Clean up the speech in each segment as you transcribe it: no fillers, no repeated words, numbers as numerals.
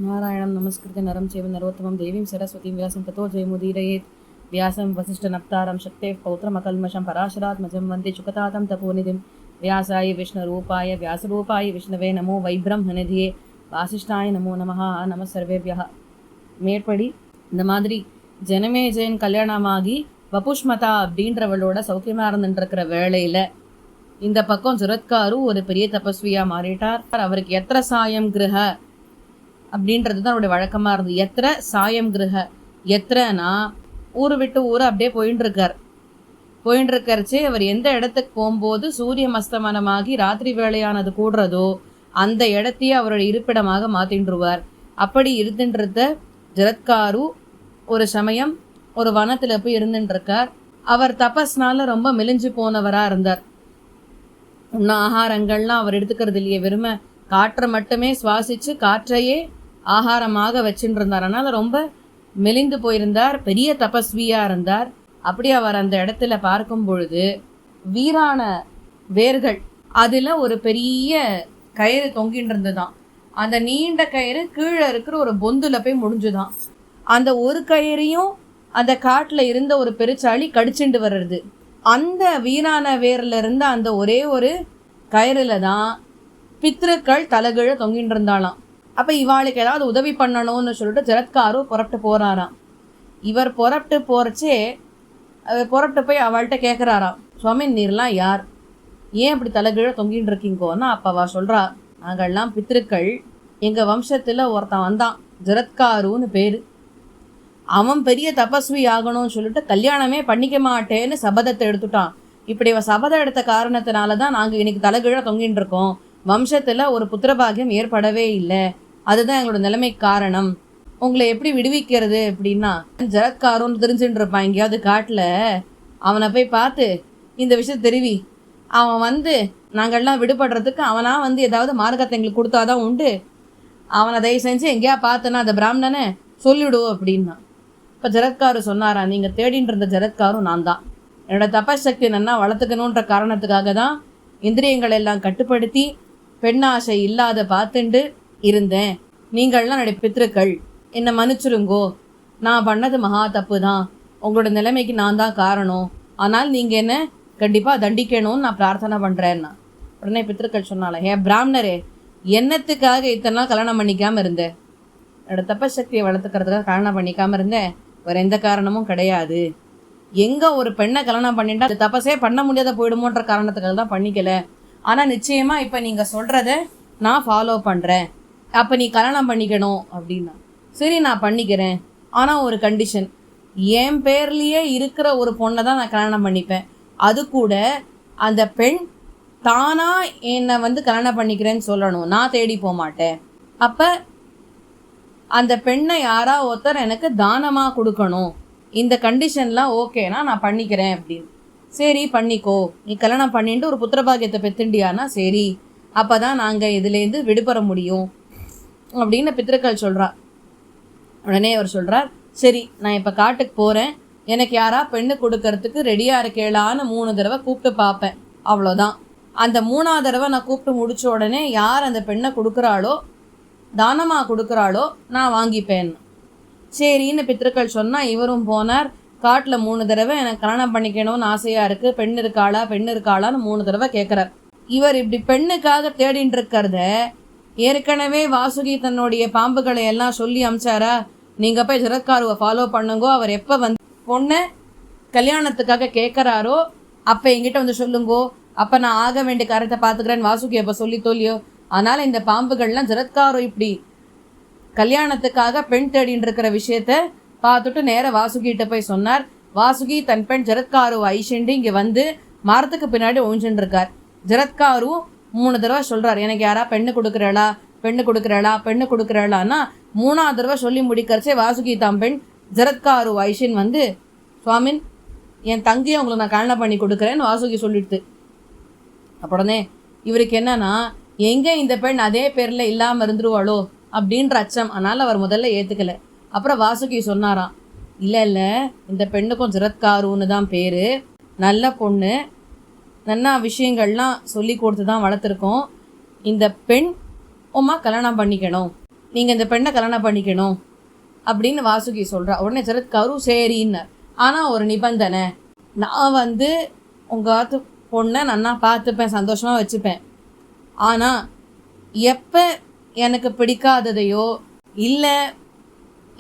நாராயணம் நமஸ்கிருத நரம் சேவ நரோத்தமம் தேவீம் சரஸ்வதீம் வியாசம் ததோ ஜெயமுதீரயேத் வியாசம் வசிஷ்டநப்தாரம் சக்தேः பௌத்திரமகல்மஷம் பராசராத்மஜம் வந்தே சுகதாதம் தபோநிதிம் வியாசாய விஷ்ணுரூபாய வியாசரூபாய விஷ்ணவே நமோ வைப்ரஹ்மநிதியே வாசிஷ்டாய நமோ நமஹ நம சர்வேபியः. மேற்படி இந்த மாதிரி ஜனமேஜயன் கல்யாணமாகி வபுஷ்மதா அப்படின்றவளோட சௌக்கியமாக இருந்துட்டுருக்கிற வேளையில் இந்த பக்கம் ஜுரத்காரு ஒரு பெரிய தபஸ்வியாக மாறிட்டார். அவருக்கு எத்திர சாயம் கிரக அப்படின்றது தான் அவருடைய வழக்கமாக இருந்தது. எத்திர சாயம் கிரக, எத்திரனா ஊர் விட்டு ஊர் அப்படியே போயின்னு இருக்கறச்சே அவர் எந்த இடத்துக்கு போகும்போது சூரிய மஸ்தமனமாகி ராத்திரி வேளையானது கூடுறதோ அந்த இடத்தையே அவருடைய இருப்பிடமாக மாற்றின்றுவார். அப்படி இருந்துன்றத ஜரத்காரு ஒரு சமயம் ஒரு வனத்தில் போய் இருந்துட்டுருக்கார். அவர் தபஸ்னால ரொம்ப மெலிஞ்சு போனவராக இருந்தார். இன்னும் ஆகாரங்கள்லாம் அவர் எடுத்துக்கிறது இல்லையே, வெறுமை காற்றை மட்டுமே சுவாசித்து காற்றையே ஆகாரமாக வச்சுட்டு இருந்தார். அதனால் ரொம்ப மெலிந்து போயிருந்தார், பெரிய தபஸ்வியாக இருந்தார். அப்படி அவர் அந்த இடத்துல பார்க்கும் பொழுது வீரான வேர்கள் அதில் ஒரு பெரிய கயிறு தொங்கிட்டு இருந்துதான். அந்த நீண்ட கயிறு கீழே இருக்கிற ஒரு பொந்துல போய் முடிஞ்சுதான். அந்த ஒரு கயிறையும் அந்த காட்டில் இருந்த ஒரு பெருச்சாளி கடிச்சுண்டு வர்றது. அந்த வீரான வேரில் இருந்த அந்த ஒரே ஒரு கயிறுல தான் பித்ருக்கள் தலைகீழ தொங்கிட்டு இருந்தாலாம். அப்போ இவாளுக்கு ஏதாவது உதவி பண்ணணும்னு சொல்லிட்டு ஜரத்காரு புறப்பட்டு போகிறாராம். இவர் புறப்பட்டு போய் அவள்கிட்ட கேட்குறாராம், சுவாமி நீர்லாம் யார், ஏன் அப்படி தலைகீழ தொங்கின்னு இருக்கீங்கோன்னா அப்போ அவள் சொல்கிறா, நாங்கள்லாம் பித்ருக்கள், எங்கள் வம்சத்தில் ஒருத்தன் வந்தான், ஜரத்காருன்னு பேர். அவன் பெரிய தபஸ்வி ஆகணும்னு சொல்லிட்டு கல்யாணமே பண்ணிக்க மாட்டேன்னு சபதத்தை எடுத்துட்டான். இப்படி அவன் சபதம் எடுத்த காரணத்தினால தான் நாங்கள் இன்னைக்கு தலைகீழ தொங்கின்னு இருக்கோம். வம்சத்தில் ஒரு புத்திரபாகியம் ஏற்படவே இல்லை. அதுதான் எங்களோட நிலைமைக்கு காரணம். உங்களை எப்படி விடுவிக்கிறது அப்படின்னா, ஜரத்காருன்னு தெரிஞ்சுட்டு இருப்பான் எங்கேயாவது காட்டில், அவனை போய் பார்த்து இந்த விஷயம் தெரிவி. அவன் நாங்கள்லாம் விடுபடுறதுக்கு அவனாக ஏதாவது மார்க்கத்தை எங்களுக்கு கொடுத்தாதான் உண்டு. அவனை தயவு செஞ்சு எங்கேயா பார்த்தனா அந்த பிராமணனை சொல்லிவிடுவோம் அப்படின்னா. இப்போ ஜரத்காரு சொன்னாரா, நீங்கள் தேடின்னு இருந்த ஜரத்காரும் நான் தான். என்னோட தபசக்தி நன்னா வளர்த்துக்கணுன்ற காரணத்துக்காக தான் இந்திரியங்கள் எல்லாம் கட்டுப்படுத்தி பெண்ணாசை இல்லாத பார்த்துண்டு இருந்தேன். நீங்கள்லாம் என்னுடைய பித்ருக்கள், என்னை மன்னிச்சிருங்கோ, நான் பண்ணது மகா தப்பு தான், உங்களோட நிலைமைக்கு நான் தான் காரணம், ஆனால் நீங்கள் என்ன கண்டிப்பாக தண்டிக்கணும்னு நான் பிரார்த்தனை பண்ணுறேன்னா. உடனே பித்ருக்கள் சொன்னாலும், பிராமணரே, என்னத்துக்காக இத்தனை நாள் கல்யாணம் பண்ணிக்காமல் இருந்தேன்? என்னோட தபசக்தியை வளர்த்துக்கிறதுக்காக கல்யாணம் பண்ணிக்காமல் இருந்தேன், வேறு எந்த காரணமும் கிடையாது. எங்கே ஒரு பெண்ணை கல்யாணம் பண்ணிட்டா அது தபஸே பண்ண முடியாத போயிடுமோன்ற காரணத்துக்காக தான் பண்ணிக்கல. ஆனால் நிச்சயமாக இப்போ நீங்கள் சொல்கிறத நான் ஃபாலோ பண்ணுறேன். அப்போ நீ கல்யாணம் பண்ணிக்கணும் அப்படின்னா, சரி நான் பண்ணிக்கிறேன், ஆனால் ஒரு கண்டிஷன், என் பேர்லேயே இருக்கிற ஒரு பொண்ணை தான் நான் கல்யாணம் பண்ணிப்பேன். அது கூட அந்த பெண் தானாக என்னை கல்யாணம் பண்ணிக்கிறேன்னு சொல்லணும், நான் தேடி போக மாட்டேன். அப்போ அந்த பெண்ணை யாரா ஒருத்தர் எனக்கு தானமாக கொடுக்கணும். இந்த கண்டிஷன்லாம் ஓகேனா நான் பண்ணிக்கிறேன் அப்படின்னு. சரி பண்ணிக்கோ, நீ கல்யாணம் பண்ணிட்டு ஒரு புத்திரபாகியத்தை பெத்துண்டியானா சரி, அப்போ தான் நாங்கள் இதுலேருந்து விடுபட முடியும் அப்படின்னு பித்ருக்கள் சொல்கிறா. உடனே அவர் சொல்கிறார், சரி நான் இப்போ காட்டுக்கு போகிறேன், எனக்கு யாரா பெண்ணு கொடுக்கறதுக்கு ரெடியாக இருக்கேளான்னு 3 தடவை கூப்பிட்டு பார்ப்பேன், அவ்வளோதான். அந்த 3ஆவது தடவை நான் கூப்பிட்டு முடித்த உடனே யார் அந்த பெண்ணை கொடுக்குறாளோ, தானமாக கொடுக்குறாளோ, நான் வாங்கிப்பேன். சரின்னு பித்ருக்கள் சொன்னால் இவரும் போனார். காட்டில் 3 தடவை எனக்கு கல்யாணம் பண்ணிக்கணும்னு ஆசையாக இருக்குது, பெண் இருக்காளான்னு 3 தடவை கேட்குறார். இவர் இப்படி பெண்ணுக்காக தேடின்னு இருக்கிறத ஏற்கனவே வாசுகி தன்னுடைய பாம்புகளை எல்லாம் சொல்லி அமிச்சாரா, நீங்கள் போய் ஜரத்காருவை ஃபாலோ பண்ணுங்கோ, அவர் எப்போ பொண்ணை கல்யாணத்துக்காக கேட்குறாரோ அப்போ என்கிட்ட சொல்லுங்கோ, அப்போ நான் ஆக வேண்டிய காரியத்தை பார்த்துக்கிறேன்னு வாசுகி அப்போ சொல்லி தோல்லியோ. அதனால் இந்த பாம்புகள்லாம் ஜரத்காரு இப்படி கல்யாணத்துக்காக பெண் தேடின்னு இருக்கிற விஷயத்த பார்த்துட்டு நேராக வாசுகிட்ட போய் சொன்னார். வாசுகி தன் பெண் ஜரத்காரு ஐஷண்டு இங்கே மரத்துக்கு பின்னாடி ஒழிஞ்சுட்டு இருக்கார். ஜரத்காரு 3 தடவை சொல்கிறார், எனக்கு யாரா பெண்ணு கொடுக்குறாளா, 3ஆவது தடவை சொல்லி முடிக்கிறச்சே வாசுகி தான் பெண் ஜரத்காரு ஐஷன் சுவாமின் என் தங்கியை உங்களுக்கு நான் கல்யாணம் பண்ணி கொடுக்குறேன்னு வாசுகி சொல்லிடுது. உடனே இவருக்கு என்னன்னா, எங்கே இந்த பெண் அதே பேரில் இல்லாமல் இருந்துருவாளோ அப்படின்ற அச்சம். அதனால் அவர் முதல்ல ஏற்றுக்கலை. அப்புறம் வாசுகி சொன்னாராம், இல்லை இந்த பெண்ணுக்கும் ஜரத்காருன்னு தான் பேர், நல்ல பொண்ணு, நல்லா விஷயங்கள்லாம் சொல்லி கொடுத்து தான் வளர்த்துருக்கோம், இந்த பெண் கல்யாணம் பண்ணிக்கணும், நீங்கள் இந்த பெண்ணை கல்யாணம் பண்ணிக்கணும் அப்படின்னு வாசுகி சொல்கிறா. உடனே ஜரத்காரு சரின்னு. ஆனால் ஒரு நிபந்தனை, நான் உங்கள் ஆத்து பொண்ணை நன்னா பார்த்துப்பேன், சந்தோஷமாக வச்சுப்பேன். ஆனால் எப்போ எனக்கு பிடிக்காததையோ இல்லை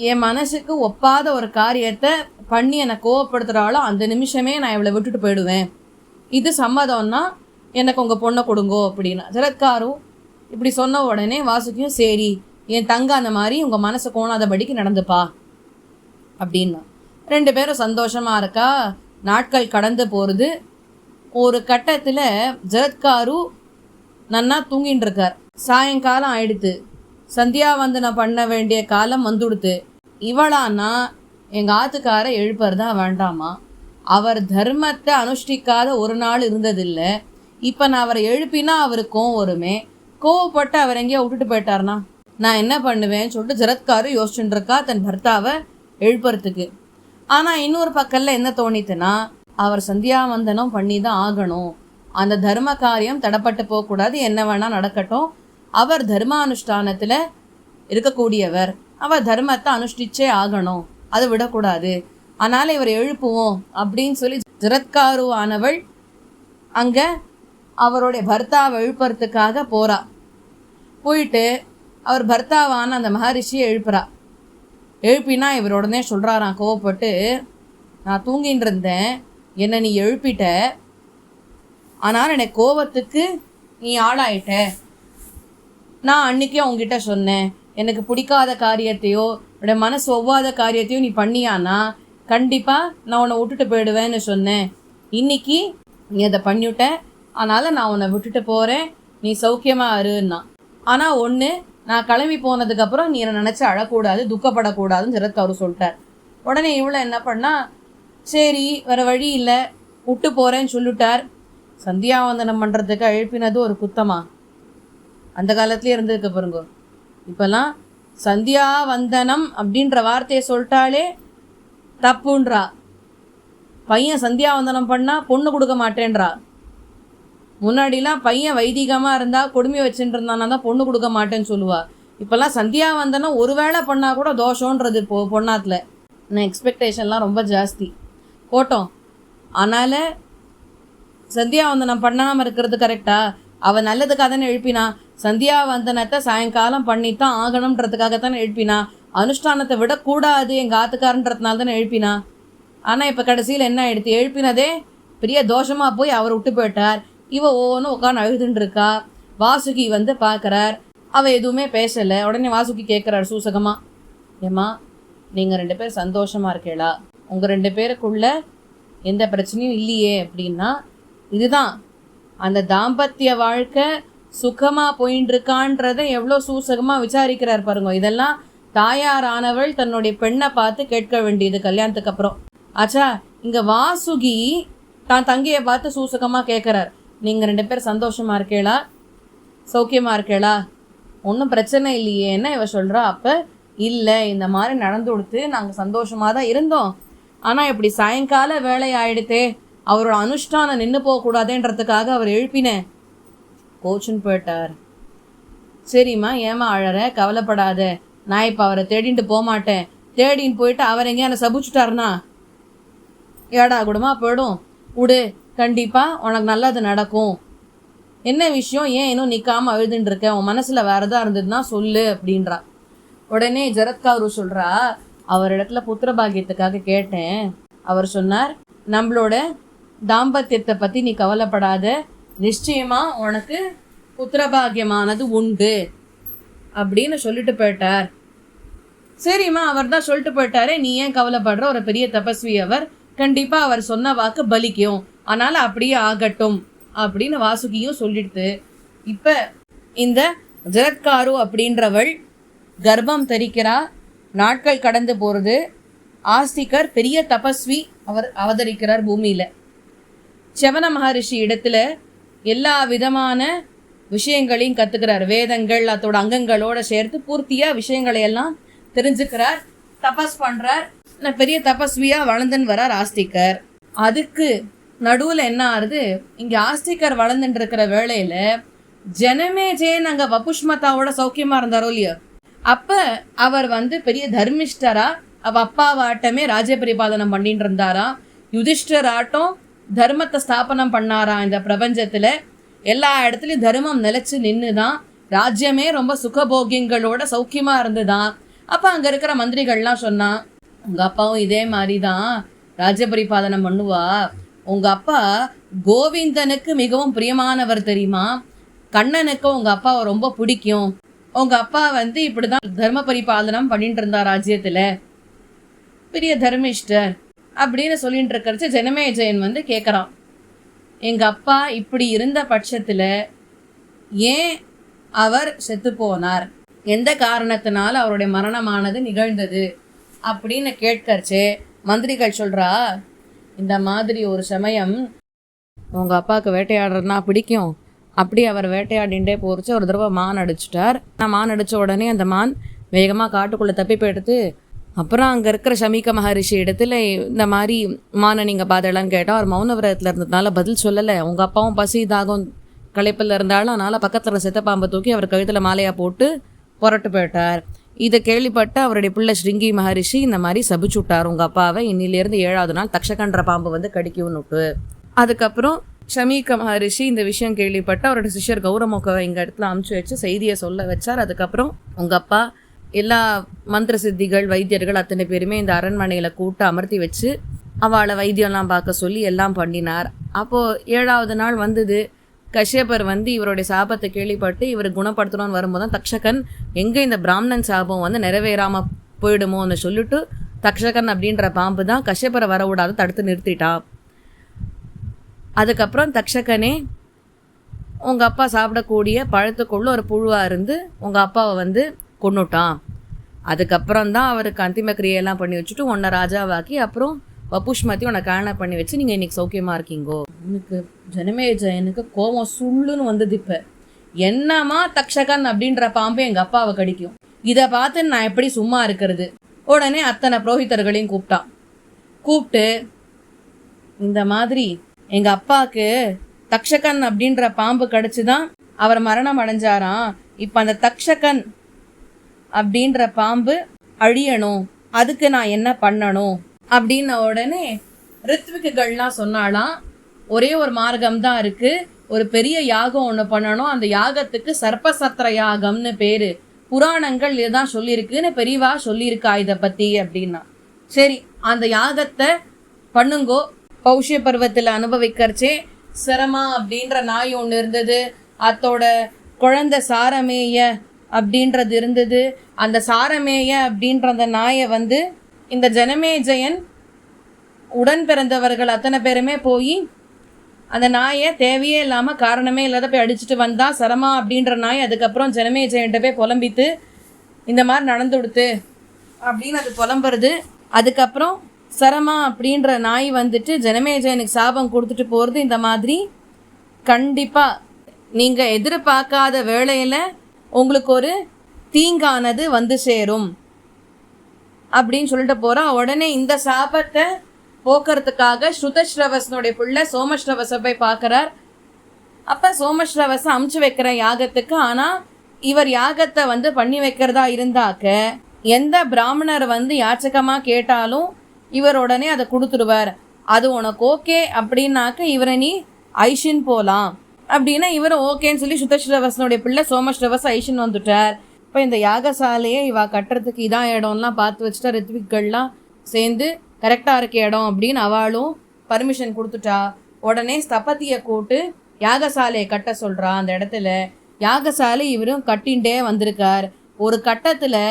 என் மனசுக்கு ஒப்பாத ஒரு காரியத்தை பண்ணி என்னை கோவப்படுத்துகிறாளோ அந்த நிமிஷமே நான் இவளை விட்டுட்டு போயிடுவேன். இது சம்மதம்னா எனக்கு உங்கள் பொண்ணை கொடுங்கோ அப்படின்னா. ஜரத்காரு இப்படி சொன்ன உடனே வாசுகியும் சரி, என் தங்க அந்த மாதிரி உங்கள் மனசை கோணாதபடிக்கு நடந்துப்பா அப்படின்னா. 2 பேரும் சந்தோஷமாக இருக்கா. நாட்கள் கடந்து போகிறது. ஒரு கட்டத்தில் ஜரத்காரு நன்னா தூங்கின்னு இருக்கார். சாயங்காலம் ஆயிடுத்து. சந்தியாவந்தனம் பண்ண வேண்டிய காலம் வந்துடுத்து. இவளானா எங்கள் ஆத்துக்காரை எழுப்புறதா வேண்டாமா, அவர் தர்மத்தை அனுஷ்டிக்காத ஒரு நாள் இருந்ததில்லை. இப்போ நான் அவரை எழுப்பினா அவருக்கு கோவம் வருமே, கோவப்பட்டு அவர் எங்கேயோ விட்டுட்டு போயிட்டார்னா நான் என்ன பண்ணுவேன்னு சொல்லிட்டு ஜரத்காரு யோசிச்சுட்டு இருக்கா தன் பர்த்தாவை எழுப்புறதுக்கு. ஆனால் இன்னொரு பக்கத்தில் என்ன தோணித்துன்னா, அவர் சந்தியாவந்தனம் பண்ணி தான் ஆகணும், அந்த தர்ம காரியம் தடப்பட்டு போகக்கூடாது, என்ன வேணால் நடக்கட்டும், அவர் தர்மானுஷ்டானத்தில் இருக்கக்கூடியவர், அவர் தர்மத்தை அனுஷ்டிச்சே ஆகணும், அதை விடக்கூடாது, அதனால் இவர் எழுப்புவோம் அப்படின்னு சொல்லி ஜரத்காரு ஆனவள் அங்கே அவருடைய பர்த்தாவை எழுப்புறதுக்காக போகிறா. போயிட்டு அவர் பர்த்தாவான அந்த மகரிஷியை எழுப்புறா. எழுப்பினா இவர் உடனே சொல்கிறாராம் கோவப்பட்டு, நான் தூங்கின்னு இருந்தேன், என்னை நீ எழுப்பிட்ட, ஆனால் எனக்கு கோவத்துக்கு நீ ஆளாயிட்ட. நான் அன்றைக்கே உங்ககிட்ட சொன்னேன், எனக்கு பிடிக்காத காரியத்தையோ என்னோட மனசு ஒவ்வாத காரியத்தையோ நீ பண்ணியானா கண்டிப்பாக நான் உன்னை விட்டுட்டு போயிடுவேன்னு சொன்னேன். இன்றைக்கி நீ அதை பண்ணிவிட்ட, அதனால் நான் உன்னை விட்டுட்டு போகிறேன், நீ சௌக்கியமாக இருன்னா. ஆனால் ஒன்று, நான் கிளம்பி போனதுக்கப்புறம் நீ என்னை நினச்சி அழக்கூடாது, துக்கப்படக்கூடாதுன்னு ஜரத்காரு சொல்லிட்டார். உடனே இவ்வளோ என்ன பண்ணா, சரி வேறு வழி இல்லை விட்டு போகிறேன்னு சொல்லிட்டார். சந்தியாவந்தனம் பண்ணுறதுக்கு எழுப்பினது ஒரு குத்தமா? அந்த காலத்துலேயே இருந்திருக்க பாருங்க. இப்போல்லாம் சந்தியாவந்தனம் அப்படின்ற வார்த்தையை சொல்லிட்டாலே தப்புன்றா. பையன் சந்தியாவந்தனம் பண்ணால் பொண்ணு கொடுக்க மாட்டேன்றா. முன்னாடிலாம் பையன் வைதிகமாக இருந்தால் கொடுமை வச்சுட்டு இருந்தானா தான் பொண்ணு கொடுக்க மாட்டேன்னு சொல்லுவா. இப்போல்லாம் சந்தியாவந்தனம் ஒரு வேளை பண்ணால் கூட தோஷன்றது பொண்ணாத்தில். நான் எக்ஸ்பெக்டேஷன்லாம் ரொம்ப ஜாஸ்தி போட்டோம். அதனால் சந்தியாவந்தனம் பண்ணாமல் இருக்கிறது கரெக்டா? அவள் நல்லதுக்காக தானே எழுப்பினா. சந்தியாவந்தனத்தை சாயங்காலம் பண்ணித்தான் ஆகணுன்றதுக்காகத்தானே எழுப்பினா. அனுஷ்டானத்தை விடக்கூடாது எங்கள் ஆத்துக்காரன்றதுனால தானே எழுப்பினா. ஆனால் இப்போ கடைசியில் என்ன ஆயிடுத்து, எழுப்பினதே பெரிய தோஷமாக போய் அவர் விட்டு போயிட்டார். இவ ஒவ்வொன்றும் உட்காந்து அழுதுன்னு இருக்கா. வாசுகி பார்க்குறார், அவள் எதுவுமே பேசலை. உடனே வாசுகி கேட்குறார் சூசகமாக, ஏம்மா நீங்கள் 2 பேர் சந்தோஷமாக இருக்கீங்களா, உங்கள் 2 பேருக்குள்ள எந்த பிரச்சனையும் இல்லையே அப்படின்னா. இதுதான் அந்த தாம்பத்திய வாழ்க்கை சுகமாக போயின்னு இருக்கான்றதை எவ்வளோ சூசகமாக விசாரிக்கிறார் பாருங்க. இதெல்லாம் தாயாரானவள் தன்னுடைய பெண்ணை பார்த்து கேட்க வேண்டியது கல்யாணத்துக்கு அப்புறம். ஆச்சா, இங்கே வாசுகி தான் தங்கையை பார்த்து சூசகமாக கேட்குறார், நீங்கள் 2 பேர் சந்தோஷமாக இருக்கீங்களா, சௌக்கியமாக இருக்கீங்களா, ஒன்றும் பிரச்சனை இல்லையேன்னா இவ சொல்கிறா. அப்போ இல்லை, இந்த மாதிரி நடந்து கொடுத்து நாங்கள் சந்தோஷமாக தான் இருந்தோம், ஆனால் இப்படி சாயங்கால வேலை ஆயிடுத்தே, அவரோட அனுஷ்டானம் நின்று போகக்கூடாதுன்றதுக்காக அவர் எழுப்பினேன், கோச்சுன்னு போயிட்டார். சரிம்மா ஏமா அழற, கவலைப்படாத, நான் இப்போ அவரை தேடிட்டு போக மாட்டேன். தேடின்னு போயிட்டு அவர் எங்கேயா என்னை சபிச்சுட்டாருனா ஏடா கூடமா போயிடும். விடு, கண்டிப்பாக உனக்கு நல்லது நடக்கும். என்ன விஷயம், ஏன் இன்னும் நிற்காமல் அழுதுன்னு இருக்க, உன் மனசில் வேறு எதாவது இருந்ததுன்னா சொல்லு அப்படின்றா. உடனே ஜரத்காரு சொல்கிறா, அவரிடத்துல புத்திர பாக்கியத்துக்காக கேட்டேன், அவர் சொன்னார், நம்மளோட தாம்பத்தியத்தை பற்றி நீ கவலைப்படாத, நிச்சயமாக உனக்கு புத்திரபாகியமானது உண்டு அப்படின்னு சொல்லிட்டு போயிட்டார். சரிம்மா, அவர் தான் சொல்லிட்டு போயிட்டாரே, நீ ஏன் கவலைப்படுற, ஒரு பெரிய தபஸ்வி அவர், கண்டிப்பாக அவர் சொன்ன வாக்கு பலிக்கும், அதனால் அப்படியே ஆகட்டும் அப்படின்னு வாசுகியும் சொல்லிடுது. இப்போ இந்த ஜரத்காரு அப்படின்றவள் கர்ப்பம் தரிக்கிறா. நாட்கள் கடந்து போகிறது. ஆஸ்திகர் பெரிய தபஸ்வி, அவர் அவதரிக்கிறார் பூமியில். செவன மகரிஷி இடத்துல எல்லா விதமான விஷயங்களையும் கற்றுக்கிறார். வேதங்கள் அதோட அங்கங்களோடு சேர்த்து பூர்த்தியாக விஷயங்களை எல்லாம் தெரிஞ்சுக்கிறார். தபஸ் பண்ணுறார். பெரிய தபஸ்வியாக வளர்ந்துன்னு வரார் ஆஸ்திகர். அதுக்கு நடுவில் என்ன ஆகுது, இங்கே ஆஸ்திகர் வளர்ந்துட்டு இருக்கிற வேளையில் ஜனமேஜேன்னு அங்கே வபுஷ்மதாவோட சௌக்கியமாக இருந்தாரோ இல்லையோ, அப்ப அவர் பெரிய தர்மிஷ்டரா அவ அப்பாவாட்டமே ராஜ்ய பரிபாலனம் பண்ணிட்டு இருந்தாரா. யுதிஷ்டர் ஆட்டம் தர்மத்தை ஸ்தாபனம் பண்ணாரா. இந்த பிரபஞ்சத்துல எல்லா இடத்துலயும் தர்மம் நிலைச்சு நின்றுதான். ராஜ்யமே ரொம்ப சுகபோகியங்களோட சௌக்கியமா இருந்துதான். அப்ப அங்க இருக்கிற மந்திரிகள்லாம் சொன்னா, உங்க அப்பாவும் இதே மாதிரிதான் ராஜ்ய பரிபாலனம் பண்ணுவா. உங்க அப்பா கோவிந்தனுக்கு மிகவும் பிரியமானவர் தெரியுமா. கண்ணனுக்கு உங்க அப்பாவை ரொம்ப பிடிக்கும். உங்க அப்பா இப்படிதான் தர்ம பரிபாலனம் பண்ணிட்டு இருந்தா ராஜ்யத்துல, பெரிய தர்மிஷ்டர் அப்படின்னு சொல்லிட்டு இருக்கிறச்சு ஜனமேஜயன் கேட்குறான், எங்க அப்பா இப்படி இருந்த பட்சத்துல ஏன் அவர் செத்து போனார், எந்த காரணத்தினால அவருடைய மரணமானது நிகழ்ந்தது அப்படின்னு கேட்கறச்சே மந்திரிகள் சொல்றா, இந்த மாதிரி ஒரு சமயம் உங்க அப்பாவுக்கு வேட்டையாடுறதுனா பிடிக்கும். அப்படி அவர் வேட்டையாடிண்டே போச்சு. ஒரு தடவை மான் அடிச்சுட்டார். மான் அடித்த உடனே அந்த மான் வேகமாக காட்டுக்குள்ளே தப்பி போயிடுது. அப்புறம் அங்கே இருக்கிற ஷமீக மகரிஷி இடத்துல இந்த மாதிரி மானை நீங்கள் பார்த்தலான்னு கேட்டால் அவர் மௌன விரதத்தில் இருந்ததுனால பதில் சொல்லலை. உங்கள் அப்பாவும் பசி தாகம் களைப்பில் இருந்தாலும் அதனால் பக்கத்தில் செத்த பாம்பை தூக்கி அவர் கழுத்தில் மாலையாக போட்டு புரட்டு போயிட்டார். இதை கேள்விப்பட்டு அவருடைய பிள்ளை ஸ்ருங்கி மகரிஷி இந்த மாதிரி சபிச்சுட்டார் உங்கள் அப்பாவை, இன்னிலேருந்து 7வது நாள் தக்ஷகன்ற பாம்பு கடிக்கும்னுட்டு. அதுக்கப்புறம் ஷமீக மகரிஷி இந்த விஷயம் கேள்விப்பட்டு அவரோட சிஷ்யர் கௌரமுக இங்கே இடத்துல அமுச்சு வச்சு செய்தியை சொல்ல வச்சார். அதுக்கப்புறம் உங்கள் அப்பா எல்லா மந்திர சித்திகள் வைத்தியர்கள் அத்தனை பேருமே இந்த அரண்மனையில் கூட்டு அமர்த்தி வச்சு அவளை வைத்தியம்லாம் பார்க்க சொல்லி எல்லாம் பண்ணினார். அப்போது 7வது நாள் வந்தது. கஷ்யபர் இவருடைய சாபத்தை கேள்விப்பட்டு இவர் குணப்படுத்தணும்னு வரும்போது தான் தக்ஷகன் எங்கே இந்த பிராமணன் சாபம் நிறைவேறாமல் போயிடுமோன்னு சொல்லிட்டு தக்ஷகன் அப்படின்ற பாம்பு தான் கஷ்யபரை வரவிடாத தடுத்து நிறுத்திட்டா. அதுக்கப்புறம் தக்ஷகனே உங்கள் அப்பா சாப்பிடக்கூடிய பழத்துக்குள்ள ஒரு புழுவாக இருந்து உங்கள் அப்பாவை கொன்னுட்டான். அதுக்கப்புறம் தான் அவருக்கு அந்திம கிரியெல்லாம் பண்ணி வச்சுட்டு உன்னை ராஜாவாக்கி அப்புறம் வபுஷ்மதி உன்னை கல்யாணம் பண்ணி வச்சு நீங்கள் இன்றைக்கி சௌக்கியமாக இருக்கீங்கோ. எனக்கு ஜனமேஜயனுக்கு கோபம் சுள்ளுன்னு வந்தது. இப்போ என்னமா தக்ஷகன் அப்படின்ற பாம்பு எங்கள் அப்பாவை கடிக்கும், இதை பார்த்து நான் எப்படி சும்மா இருக்கிறது. உடனே அத்தனை புரோஹிதர்களையும் கூப்பிட்டு இந்த மாதிரி எங்கள் அப்பாவுக்கு தக்ஷகன் அப்படின்ற பாம்பு கடிச்சுதான் அவர் மரணம் அடைஞ்சாராம். இப்போ அந்த தக்ஷகன் அப்படின்ற பாம்பு அழியணும், அதுக்கு நான் என்ன பண்ணணும் அப்படின்ன உடனே ரித்விக்குகள்லாம் சொன்னாலாம், ஒரே ஒரு மார்க்கம்தான் இருக்குது, ஒரு பெரிய யாகம் ஒன்று பண்ணணும். அந்த யாகத்துக்கு சர்ப்பசத்திர யாகம்னு பேர். புராணங்கள் இதுதான் சொல்லியிருக்குன்னு பெரியவா சொல்லியிருக்கா இதை பற்றி அப்படின்னா. சரி, அந்த யாகத்தை பண்ணுங்கோ. பௌஷ்ய பருவத்தில் அனுபவிக்கிறச்சே சிரமா அப்படின்ற நாய் ஒன்று இருந்தது. அதோட குழந்தை சாரமேய அப்படின்றது இருந்தது. அந்த சாரமேய அப்படின்ற அந்த நாயை இந்த ஜனமேஜயன் உடன் பிறந்தவர்கள் அத்தனை பேருமே போய் அந்த நாயை தேவையே இல்லாமல் காரணமே இல்லாத போய் அடிச்சுட்டு வந்தா சரமா அப்படின்ற நாய். அதுக்கப்புறம் ஜனமேஜயன்ட்ட போய் புலம்பித்து இந்த மாதிரி நடந்து கொடுத்து அப்படின்னு அது புலம்புறது. அதுக்கப்புறம் சரமா அப்படின்ற நாய் ஜனமேஜயனுக்கு சாபம் கொடுத்துட்டு போகிறது. இந்த மாதிரி கண்டிப்பாக நீங்கள் எதிர்பார்க்காத வேளையில் உங்களுக்கு ஒரு தீங்கானது சேரும் அப்படின்னு சொல்லிட்டு போகிறோம். உடனே இந்த சாபத்தை போக்குறதுக்காக ஸ்ருதஸ்ரவசனுடைய பிள்ளை சோமஸ்ரவச போய் பார்க்குறார். அப்போ சோமஸ்ரவச அமுச்சு வைக்கிற யாகத்துக்கு. ஆனால் இவர் யாகத்தை பண்ணி வைக்கிறதா இருந்தாக்க எந்த பிராமணர் யாச்சகமாக கேட்டாலும் இவர் உடனே அதை கொடுத்துடுவார். அது உனக்கு ஓகே அப்படின்னாக்க இவரை நீ ஐஷின் போகலாம் அப்படின்னா இவர் ஓகேன்னு சொல்லி சுதஸ்ரவசனுடைய பிள்ளை சோமஸ்ரவச ஐஷின் வந்துட்டார். இப்போ இந்த யாகசாலையை இவா கட்டுறதுக்கு இதான் இடம்லாம் பார்த்து வச்சுட்டா. ரித்விக்கள்லாம் சேர்ந்து கரெக்டாக இருக்க இடம் அப்படின்னு அவளும் பர்மிஷன் கொடுத்துட்டா. உடனே ஸ்தபதியை கூட்டு யாகசாலையை கட்ட சொல்கிறா. அந்த இடத்துல யாகசாலை இவரும் கட்டின்ண்டே வந்திருக்கார். ஒரு கட்டத்தில்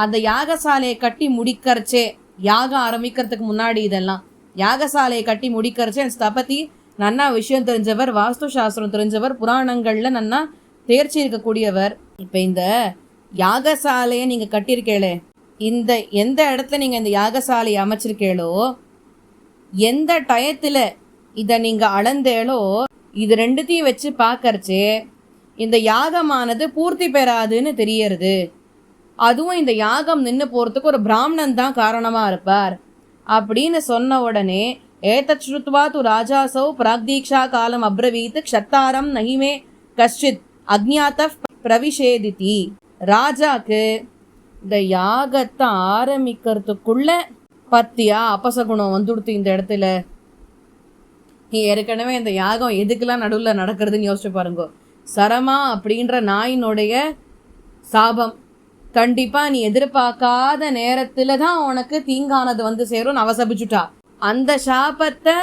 அந்த யாகசாலையை கட்டி முடிக்கிறச்சே, யாகம் ஆரம்பிக்கிறதுக்கு முன்னாடி இதெல்லாம் யாகசாலையை கட்டி முடிக்கிறச்சே ஸ்தபதி நன்னா விஷயம் தெரிஞ்சவர், வாஸ்து சாஸ்திரம் தெரிஞ்சவர், புராணங்களில் நன்னா தேர்ச்சி இருக்கக்கூடியவர். இப்போ இந்த யாகசாலையை நீங்கள் கட்டியிருக்கேளே, இந்த எந்த இடத்துல நீங்கள் இந்த யாகசாலையை அமைச்சிருக்கேளோ, எந்த டயத்தில் இதை நீங்கள் அளந்தேளோ, இது ரெண்டுத்தையும் வச்சு பார்க்கறச்சே இந்த யாகமானது பூர்த்தி பெறாதுன்னு தெரியறது. அதுவும் இந்த யாகம் நின்று போகிறதுக்கு ஒரு பிராமணன் தான் காரணமாக இருப்பார் அப்படின்னு சொன்ன உடனே ஏதத் ஸ்ருத்வா து ராஜாசௌ பிராக்தீக்ஷா காலம் அப்ரவீத் க்ஷத்தாரம் நஹிமே கஷ்டித் அக்ஞாத பிரவிஷேதிதி. ராஜாக்கு இந்த யாகத்தை ஆரம்பிக்கிறதுக்குள்ள பத்தியா அபசகுணம் வந்துடுத்து இந்த இடத்துல. ஏற்கனவே இந்த யாகம் எதுக்கெல்லாம் நடுவில் நடக்கிறதுன்னு யோசிச்சு பாருங்க. சரமா அப்படின்ற நாயினுடைய சாபம் கண்டிப்பா நீ எதிர்பார்க்காத நேரத்துல தான் உனக்கு தீங்கானது வந்து சேரும் அவசபிச்சுட்டா. அந்த சாபத்தை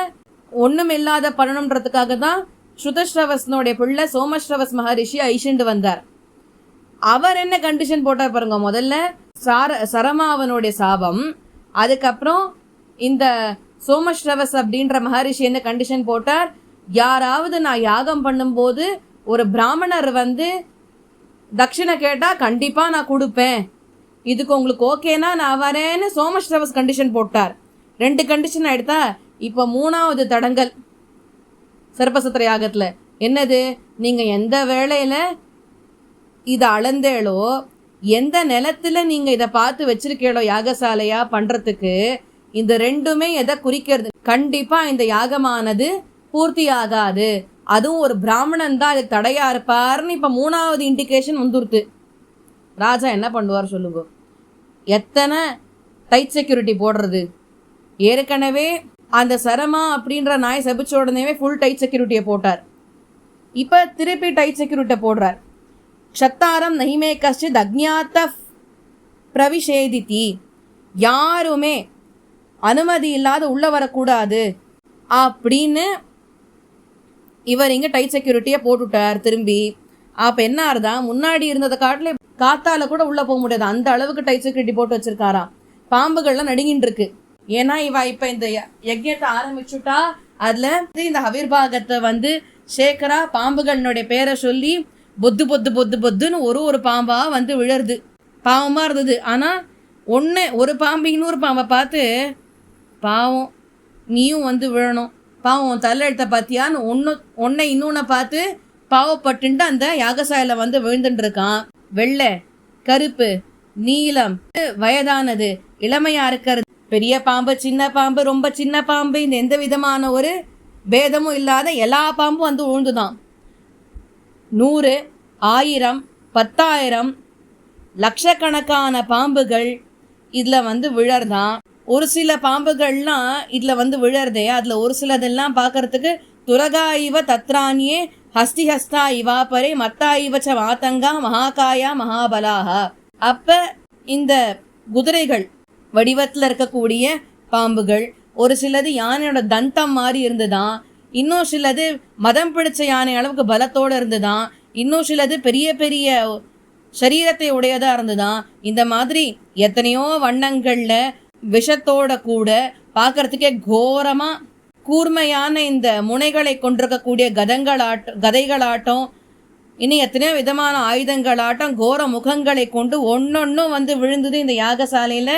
ஒண்ணும் இல்லாத பண்ணணுன்றதுக்காக தான் ஸ்ருதஸ்ரவஸ்னுடைய பிள்ளை சோமஸ்ரவஸ் மகரிஷி ஐஷண்டு வந்தார். அவர் என்ன கண்டிஷன் போட்டார் பாருங்க. முதல்ல சரமாவனுடைய சாபம், அதுக்கப்புறம் இந்த சோமஸ்ரவஸ் அப்படின்ற மகரிஷி என்ன கண்டிஷன் போட்டார், யாராவது நான் யாகம் பண்ணும்போது ஒரு பிராமணர் வந்து தட்சிணை கேட்டா கண்டிப்பா நான் கொடுப்பேன், இதுக்கு உங்களுக்கு ஓகேனா நான் வரேன்னு சோமஸ்ரவஸ் கண்டிஷன் போட்டார். 2 கண்டிஷன் எடுத்தா. இப்போ 3வது தடங்கல் சர்ப்பசத்திர யாகத்துல என்னது, நீங்க எந்த வேளையில இதை அளந்தேளோ, எந்த நிலத்துல நீங்க இதை பார்த்து வச்சிருக்கீளோ யாகசாலையா பண்றதுக்கு, இந்த 2மே எதை குறிக்கிறது, கண்டிப்பா இந்த யாகமானது பூர்த்தி ஆகாது, அதுவும் ஒரு பிராமணன் தான் அதுக்கு தடையா இருப்பாருன்னு இப்ப 3வது இண்டிகேஷன் வந்துருது. ராஜா என்ன பண்ணுவார் சொல்லுங்க. எத்தனை டைட் செக்யூரிட்டி போடுறது. ஏற்கனவே அந்த சரமா அப்படின்ற நாய் சபிச்ச உடனேவே ஃபுல் டைட் செக்யூரிட்டியை போட்டார். இப்ப திருப்பி டைட் செக்யூரிட்டியை போடுறார். க்ஷத்தாரம் நஹிமே கஷ்டித் அக்ஞாத பிரவிஷேதிதி, யாருமே அனுமதி இல்லாத உள்ள வரக்கூடாது அப்படின்னு இவர் இங்க டைட் செக்யூரிட்டியை போட்டுட்டார் திரும்பி. அப்ப என்ன ஆறுதான், முன்னாடி இருந்ததை காட்டில காத்தால கூட உள்ள போக முடியாது, அந்த அளவுக்கு டைட் செக்யூரிட்டி போட்டு வச்சிருக்காராம். பாம்புகள்லாம் நடுங்கிட்டு இருக்கு. ஏன்னா இவ இப்ப இந்த யஜ்யத்தை ஆரம்பிச்சுட்டா, அதுல இந்த ஹவிர்பாகத்தை வந்து சேகரா பாம்புகளினுடைய பேரை சொல்லி பொத்து பொத்து பொத்து பொத்துன்னு ஒரு பாம்பா வந்து விழருது. பாவமா இருந்தது. ஆனா ஒரு பாம்பு இன்னொரு பாம்பை பார்த்து, பாவம் நீயும் வந்து விழணும், பாவம் தலையெழுத்த பார்த்தியான்னு ஒன்னை இன்னொன்னை பார்த்து பாவப்பட்டுன்ட்டு அந்த யாகசாயில வந்து விழுந்துட்டு இருக்கான். வெள்ளை, கருப்பு, நீலம், வயதானது, இளமையா இருக்கிறது, பெரிய பாம்பு, சின்ன பாம்பு, ரொம்ப சின்ன பாம்பு, இந்த எந்த விதமான ஒரு பேதமும் இல்லாத எல்லா பாம்பும் வந்து விழுந்துதான். 100, 1000, 10,000 லட்சக்கணக்கான பாம்புகள் இதுல வந்து விழறதான். ஒரு சில பாம்புகள்லாம் இதுல வந்து விழறதே, அதுல ஒரு சிலதெல்லாம் பார்க்கறதுக்கு துரகா இவ தத்ரானியே ஹஸ்தி ஹஸ்தா இவாபரே மத்தா இவச்ச மாதங்கா மகாகாயா மகாபலாகா. அப்ப இந்த குதிரைகள் வடிவத்துல இருக்கக்கூடிய பாம்புகள், ஒரு சிலது யானையோட தந்தம் மாதிரி இருந்துதான், இன்னும் சிலது மதம் பிடிச்ச யானை அளவுக்கு பலத்தோட இருந்துதான், இன்னும் சிலது பெரிய பெரிய சரீரத்தை உடையதா இருந்துதான். இந்த மாதிரி எத்தனையோ வண்ணங்கள்ல விஷத்தோட கூட பார்க்கறதுக்கே கோரமா கூர்மையான இந்த முனைகளை கொண்டிருக்கக்கூடிய கதைகளாட்டம், இன்னும் எத்தனையோ விதமான ஆயுதங்களாட்டம் கோர முகங்களை கொண்டு ஒன்னொன்னும் வந்து விழுந்தது இந்த யாகசாலையில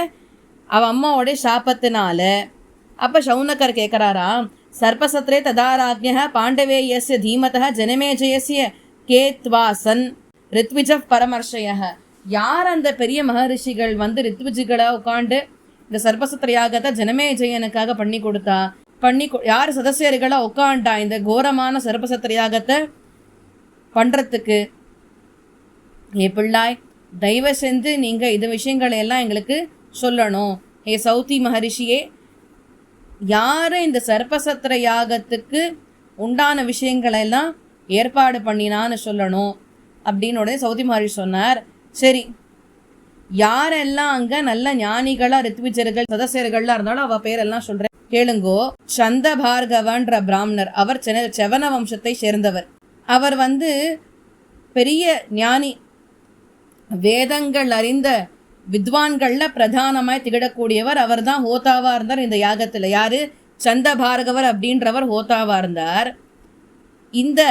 அவ அம்மாவோடைய சாபத்தினால. அப்ப சௌனகர் கேட்கிறாராம், சர்ப்பசத்ரே ததாராஜ்ஞ பாண்டவே யஸ்ய தீமதः ஜனமேஜயஸ்ய கேத்வாசன் ரித்விஜ பரமர்ஷய. யார் அந்த பெரிய மகரிஷிகள் வந்து ரித்விஜிகளை உட்காண்டு இந்த சர்ப்பசத்திர யாகத்தை ஜனமேஜயனுக்காக பண்ணி கொடுத்தா, யார் சதசியர்களா உட்காண்டா இந்த கோரமான சர்ப்பசத்திர யாகத்தை பண்றதுக்கு. ஏ பிள்ளாய், தயவு செஞ்சு நீங்க இந்த விஷயங்களை எல்லாம் எங்களுக்கு சொல்லணும். ஏ சௌதி மகரிஷியே, யாரு இந்த சர்ப்பசத்திர யாகத்துக்கு உண்டான விஷயங்களை எல்லாம் ஏற்பாடு பண்ணினான்னு சொல்லணும் அப்படின்னு உடனே சௌதி மகரிஷி சொன்னார். சரி, யாரெல்லாம் அங்க நல்ல ஞானிகளா ரித்விஜர்கள் சதசியர்கள்லாம் இருந்தாலும் அவ பேரெல்லாம் சொல்றேன் கேளுங்கோ. சந்த பார்கவன்ற பிராமணர், அவர் செவன வம்சத்தை சேர்ந்தவர். அவர் வந்து பெரிய ஞானி, வேதங்கள் அறிந்த வித்வான்கள்ல பிரதானமாய் திகழக்கூடியவர். அவர் தான் ஹோதாவா இருந்தார் இந்த யாகத்துல. யாரு? சந்த பார்கவர் அப்படின்றவர் ஹோதாவா இருந்தார். இந்த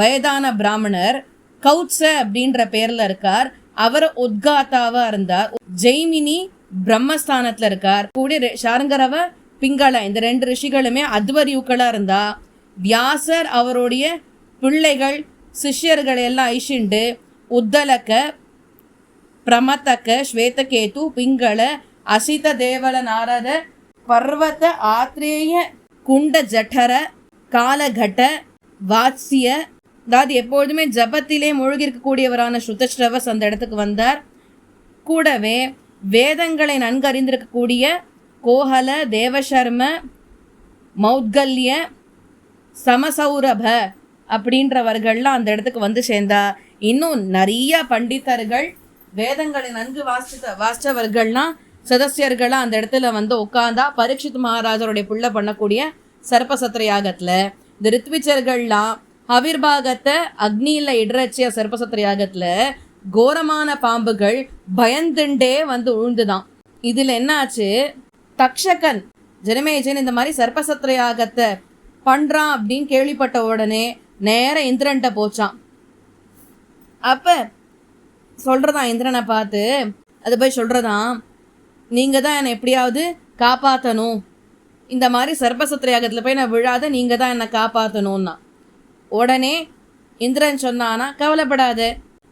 வயதான பிராமணர் கௌட்ச அப்படின்ற பேர்ல இருக்கார். அவர் உத்காத்தாவா இருந்தார். ஜெய்மினி பிரம்மஸ்தானத்துல இருக்கார். கூட ஷாரங்கரவ பிங்கள, இந்த 2 ரிஷிகளுமே அத்வரியுக்களா இருந்தா. வியாசர் அவருடைய பிள்ளைகள் சிஷ்யர்கள் எல்லாம் ஐஷிண்டு உத்தலக்க, பிரமத்தக்க, ஸ்வேதகேது, பிங்கள, அசித தேவல, நாரத, பர்வத, ஆத்ரேய, குண்ட ஜட்டர, காலகட்ட, வாத்சிய, அதாவது எப்பொழுதுமே ஜபத்திலே மூழ்கி இருக்கக்கூடியவரான ஸ்ருதஸ்ரவஸ் அந்த இடத்துக்கு வந்தார். கூடவே வேதங்களை நன்கு அறிந்திருக்கக்கூடிய கோஹல, தேவசர்ம, மௌத்கல்ய, சமசௌரப அப்படின்றவர்கள்லாம் அந்த இடத்துக்கு வந்து சேர்ந்தா. இன்னும் நிறைய பண்டிதர்கள் வேதங்களை நன்கு வாசித்தவர்கள்லாம் சதஸ்யர்களாக அந்த இடத்துல வந்து உட்காந்தா. பரீட்சித் மகாராஜருடைய புள்ள பண்ணக்கூடிய சர்ப்பசத்திர யாகத்தில் இந்த ரித்விச்சர்கள்லாம் ஹவிர்பாகத்தை அக்னியில் இடரச்சிய சர்ப்பசத்திர யாகத்தில் கோரமான பாம்புகள் பயந்துண்டே வந்து உழுந்துதான். இதில் என்னாச்சு, தக்ஷகன் ஜனமேஜன் இந்த மாதிரி சர்ப்பசத்திர யாகத்தை பண்ணுறான் அப்படின்னு கேள்விப்பட்ட உடனே நேர இந்திரன்ட்ட போச்சான். அப்போ சொல்கிறதான் இந்திரனை பார்த்து, அது போய் சொல்கிறதான், நீங்கள் தான் என்னை எப்படியாவது காப்பாற்றணும், இந்த மாதிரி சர்ப்பசத்திர யாகத்தில் போய் நான் விழாத, நீங்கள் தான் என்னை காப்பாற்றணும்னா. உடனே இந்திரன் சொன்னானா, கவலைப்படாத,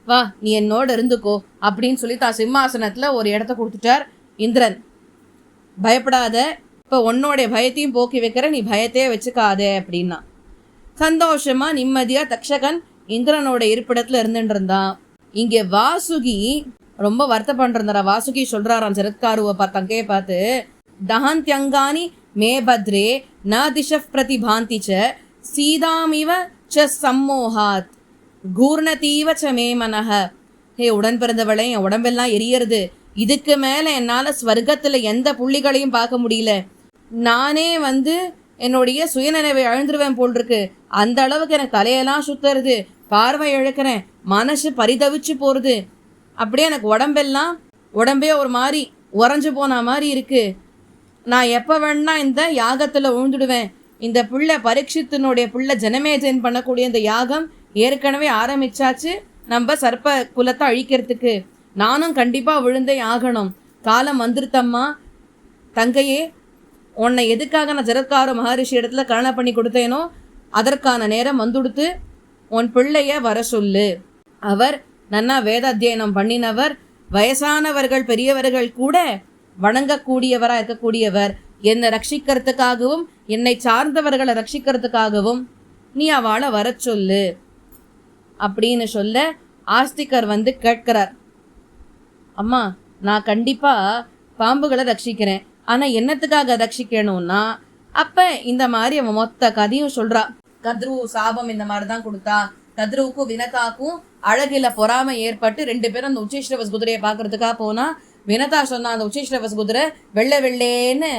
வா நீ என்னோடு இருந்துக்கோ அப்படின்னு சொல்லி தான் சிம்மாசனத்தில் ஒரு இடத்த கொடுத்துட்டார் இந்திரன். பயப்படாத, இப்போ உன்னோடைய பயத்தையும் போக்கி வைக்கிற, நீ பயத்தையே வச்சுக்காதே அப்படின்னா. சந்தோஷமாக நிம்மதியாக தக்ஷகன் இந்திரனோட இருப்பிடத்தில் இருந்துட்டு இருந்தான். இங்கே வாசுகி ரொம்ப வருத்தம் பண்ணிருந்தாரா. வாசுகி சொல்கிறாராம் ஜரத்காருவை தங்கையை பார்த்து, தஹந்தியங்கானி மே பத்ரே ந திஷப் பிரதிபாந்தி ச சீதாமிவ ச சம்மோஹாத் கூர்ணதீவ ச மே மனஹ. ஹே உடன் பிறந்தவளே, என் உடம்பெல்லாம் எரியறது, இதுக்கு மேலே என்னால் ஸ்வர்க்கத்தில் எந்த புள்ளிகளையும் பார்க்க முடியல, நானே வந்து என்னுடைய சுயநினைவை அழுந்துருவேன் போல் இருக்கு, அந்த அளவுக்கு எனக்கு தலையெல்லாம் சுத்துறது, பார்வை இழக்கிறேன், மனசு பரிதவிச்சு போகிறது, அப்படியே எனக்கு உடம்பே ஒரு மாதிரி உறைஞ்சு போன மாதிரி இருக்கு, நான் எப்போ வேணா இந்த யாகத்தில் உழுந்துடுவேன், இந்த புள்ள பரீட்சித்தினுடைய புள்ள ஜனமேஜன் பண்ணக்கூடிய இந்த யாகம் ஏற்கனவே ஆரம்பிச்சாச்சு, நம்ம சர்ப்ப குலத்தை அழிக்கிறதுக்கு நானும் கண்டிப்பாக விழுந்தே ஆகணும், காலம் வந்துருத்தம்மா, தங்கையே உன்னை எதுக்காக நான் ஜரத்கார மகரிஷி இடத்துல கல்யாணம் பண்ணி கொடுத்தேனோ அதற்கான நேரம் வந்துடுத்து, உன் பிள்ளைய வர சொல்லு, அவர் நன்னா வேத அத்தியனம் பண்ணினவர், வயசானவர்கள் பெரியவர்கள் கூட வணங்கக்கூடியவராக இருக்கக்கூடியவர், என்னை ரட்சிக்கிறதுக்காகவும் என்னை சார்ந்தவர்களை ரட்சிக்கிறதுக்காகவும் நீ அவளை வர சொல்லு அப்படின்னு சொல்ல ஆஸ்திகர் வந்து கேட்கிறார். அம்மா நான் கண்டிப்பாக பாம்புகளை ரட்சிக்கிறேன், ஆனால் என்னத்துக்காக ரட்சிக்கணும்னா, அப்போ இந்த மாதிரி அவன் மொத்த கதையும் சொல்கிறா. கத்ரு சாபம் இந்த மாதிரி தான் கொடுத்தா, கத்ருவுக்கும் வினதாக்கும் அழகில் பொறாமை ஏற்பட்டு 2 பேரும் அந்த உச்சிஷ்ரவஸ் குதிரையை பார்க்கறதுக்காக போனால், வினதா சொன்னா அந்த உச்சிஷ்ரவஸ் குதிரை வெள்ளை வெள்ளேன்னு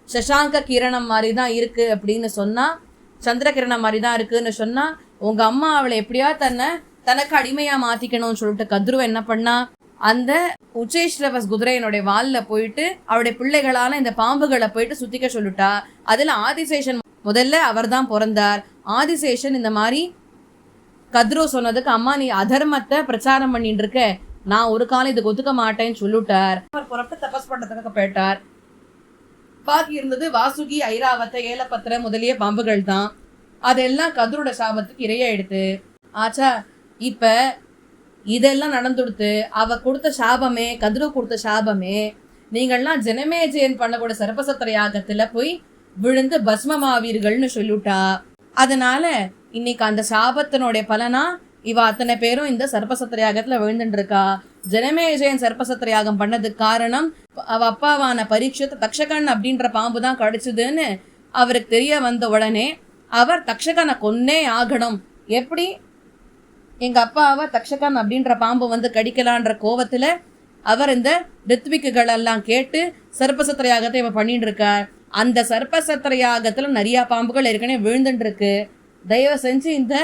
சசாங்க கிரணம் மாதிரி தான் இருக்குது அப்படின்னு சொன்னால், சந்திர கிரணம் மாதிரி தான் இருக்குதுன்னு சொன்னால், உங்கள் அம்மா அவளை எப்படியா தனக்கு அடிமையாக மாற்றிக்கணும்னு சொல்லிட்டு கத்ரு என்ன பண்ணா, அந்த உச்சேஸ்ரவஸ் குதிரையினுடைய வாலில் போயிட்டு அவருடைய பிள்ளைகளால் இந்த பாம்புகளை போயிட்டு சுற்றிக்க சொல்லிட்டா. அதில் ஆதிசேஷன் முதல்ல அவர் தான் பிறந்தார். ஆதிசேஷன் இந்த மாதிரி கத்ரு சொன்னதுக்கு, அம்மா நீ அதர்மத்தை பிரச்சாரம் பண்ணிட்டு இருக்க, நான் ஒரு காலம் இதுக்கு ஒத்துக்க மாட்டேன்னு சொல்லிட்டார். அவர் புறப்பட்டு தபஸ் பண்ணுறதுக்காக போயிட்டார். பாக்கி இருந்தது வாசுகி, ஐராவத்தை, ஏலப்பத்திர முதலிய பாம்புகள் தான். அதெல்லாம் கத்ரோட சாபத்துக்கு இரையாயிடுத்து. ஆச்சா, இப்போ இதெல்லாம் நடந்துடுத்து. அவ கொடுத்த சாபமே, கத்ரு கொடுத்த சாபமே, நீங்கள்லாம் ஜனமேஜயன் பண்ணக்கூடிய சர்ப்பசத்திர யாகத்தில் போய் விழுந்து பஸ்மமாவீர்கள்னு சொல்லிவிட்டா. அதனால இன்னைக்கு அந்த சாபத்தினுடைய பலனா இவ அத்தனை பேரும் இந்த சர்ப்பசத்திர யாகத்தில் விழுந்துட்டு இருக்கா. ஜனமேஜயன் சர்ப்பசத்திர யாகம் பண்ணதுக்கு காரணம் அவ அப்பாவான பரீட்சித் தக்ஷகன் அப்படின்ற பாம்பு தான் கடிச்சுதுன்னு அவருக்கு தெரிய வந்த உடனே அவர் தக்ஷகனை கொன்னே ஆகணும், எப்படி எங்கள் அப்பாவை தக்ஷகன் அப்படின்ற பாம்பு வந்து கடிக்கலான்ற கோவத்தில் அவர் இந்த ரித்விக்குகள் எல்லாம் கேட்டு சர்ப்பசத்திர யாகத்தை இவன் பண்ணிட்டு இருக்கார். அந்த சர்ப்பசத்திர யாகத்தில் நிறையா பாம்புகள் ஏற்கனவே விழுந்துட்டு இருக்கு. தயவு செஞ்சு இந்த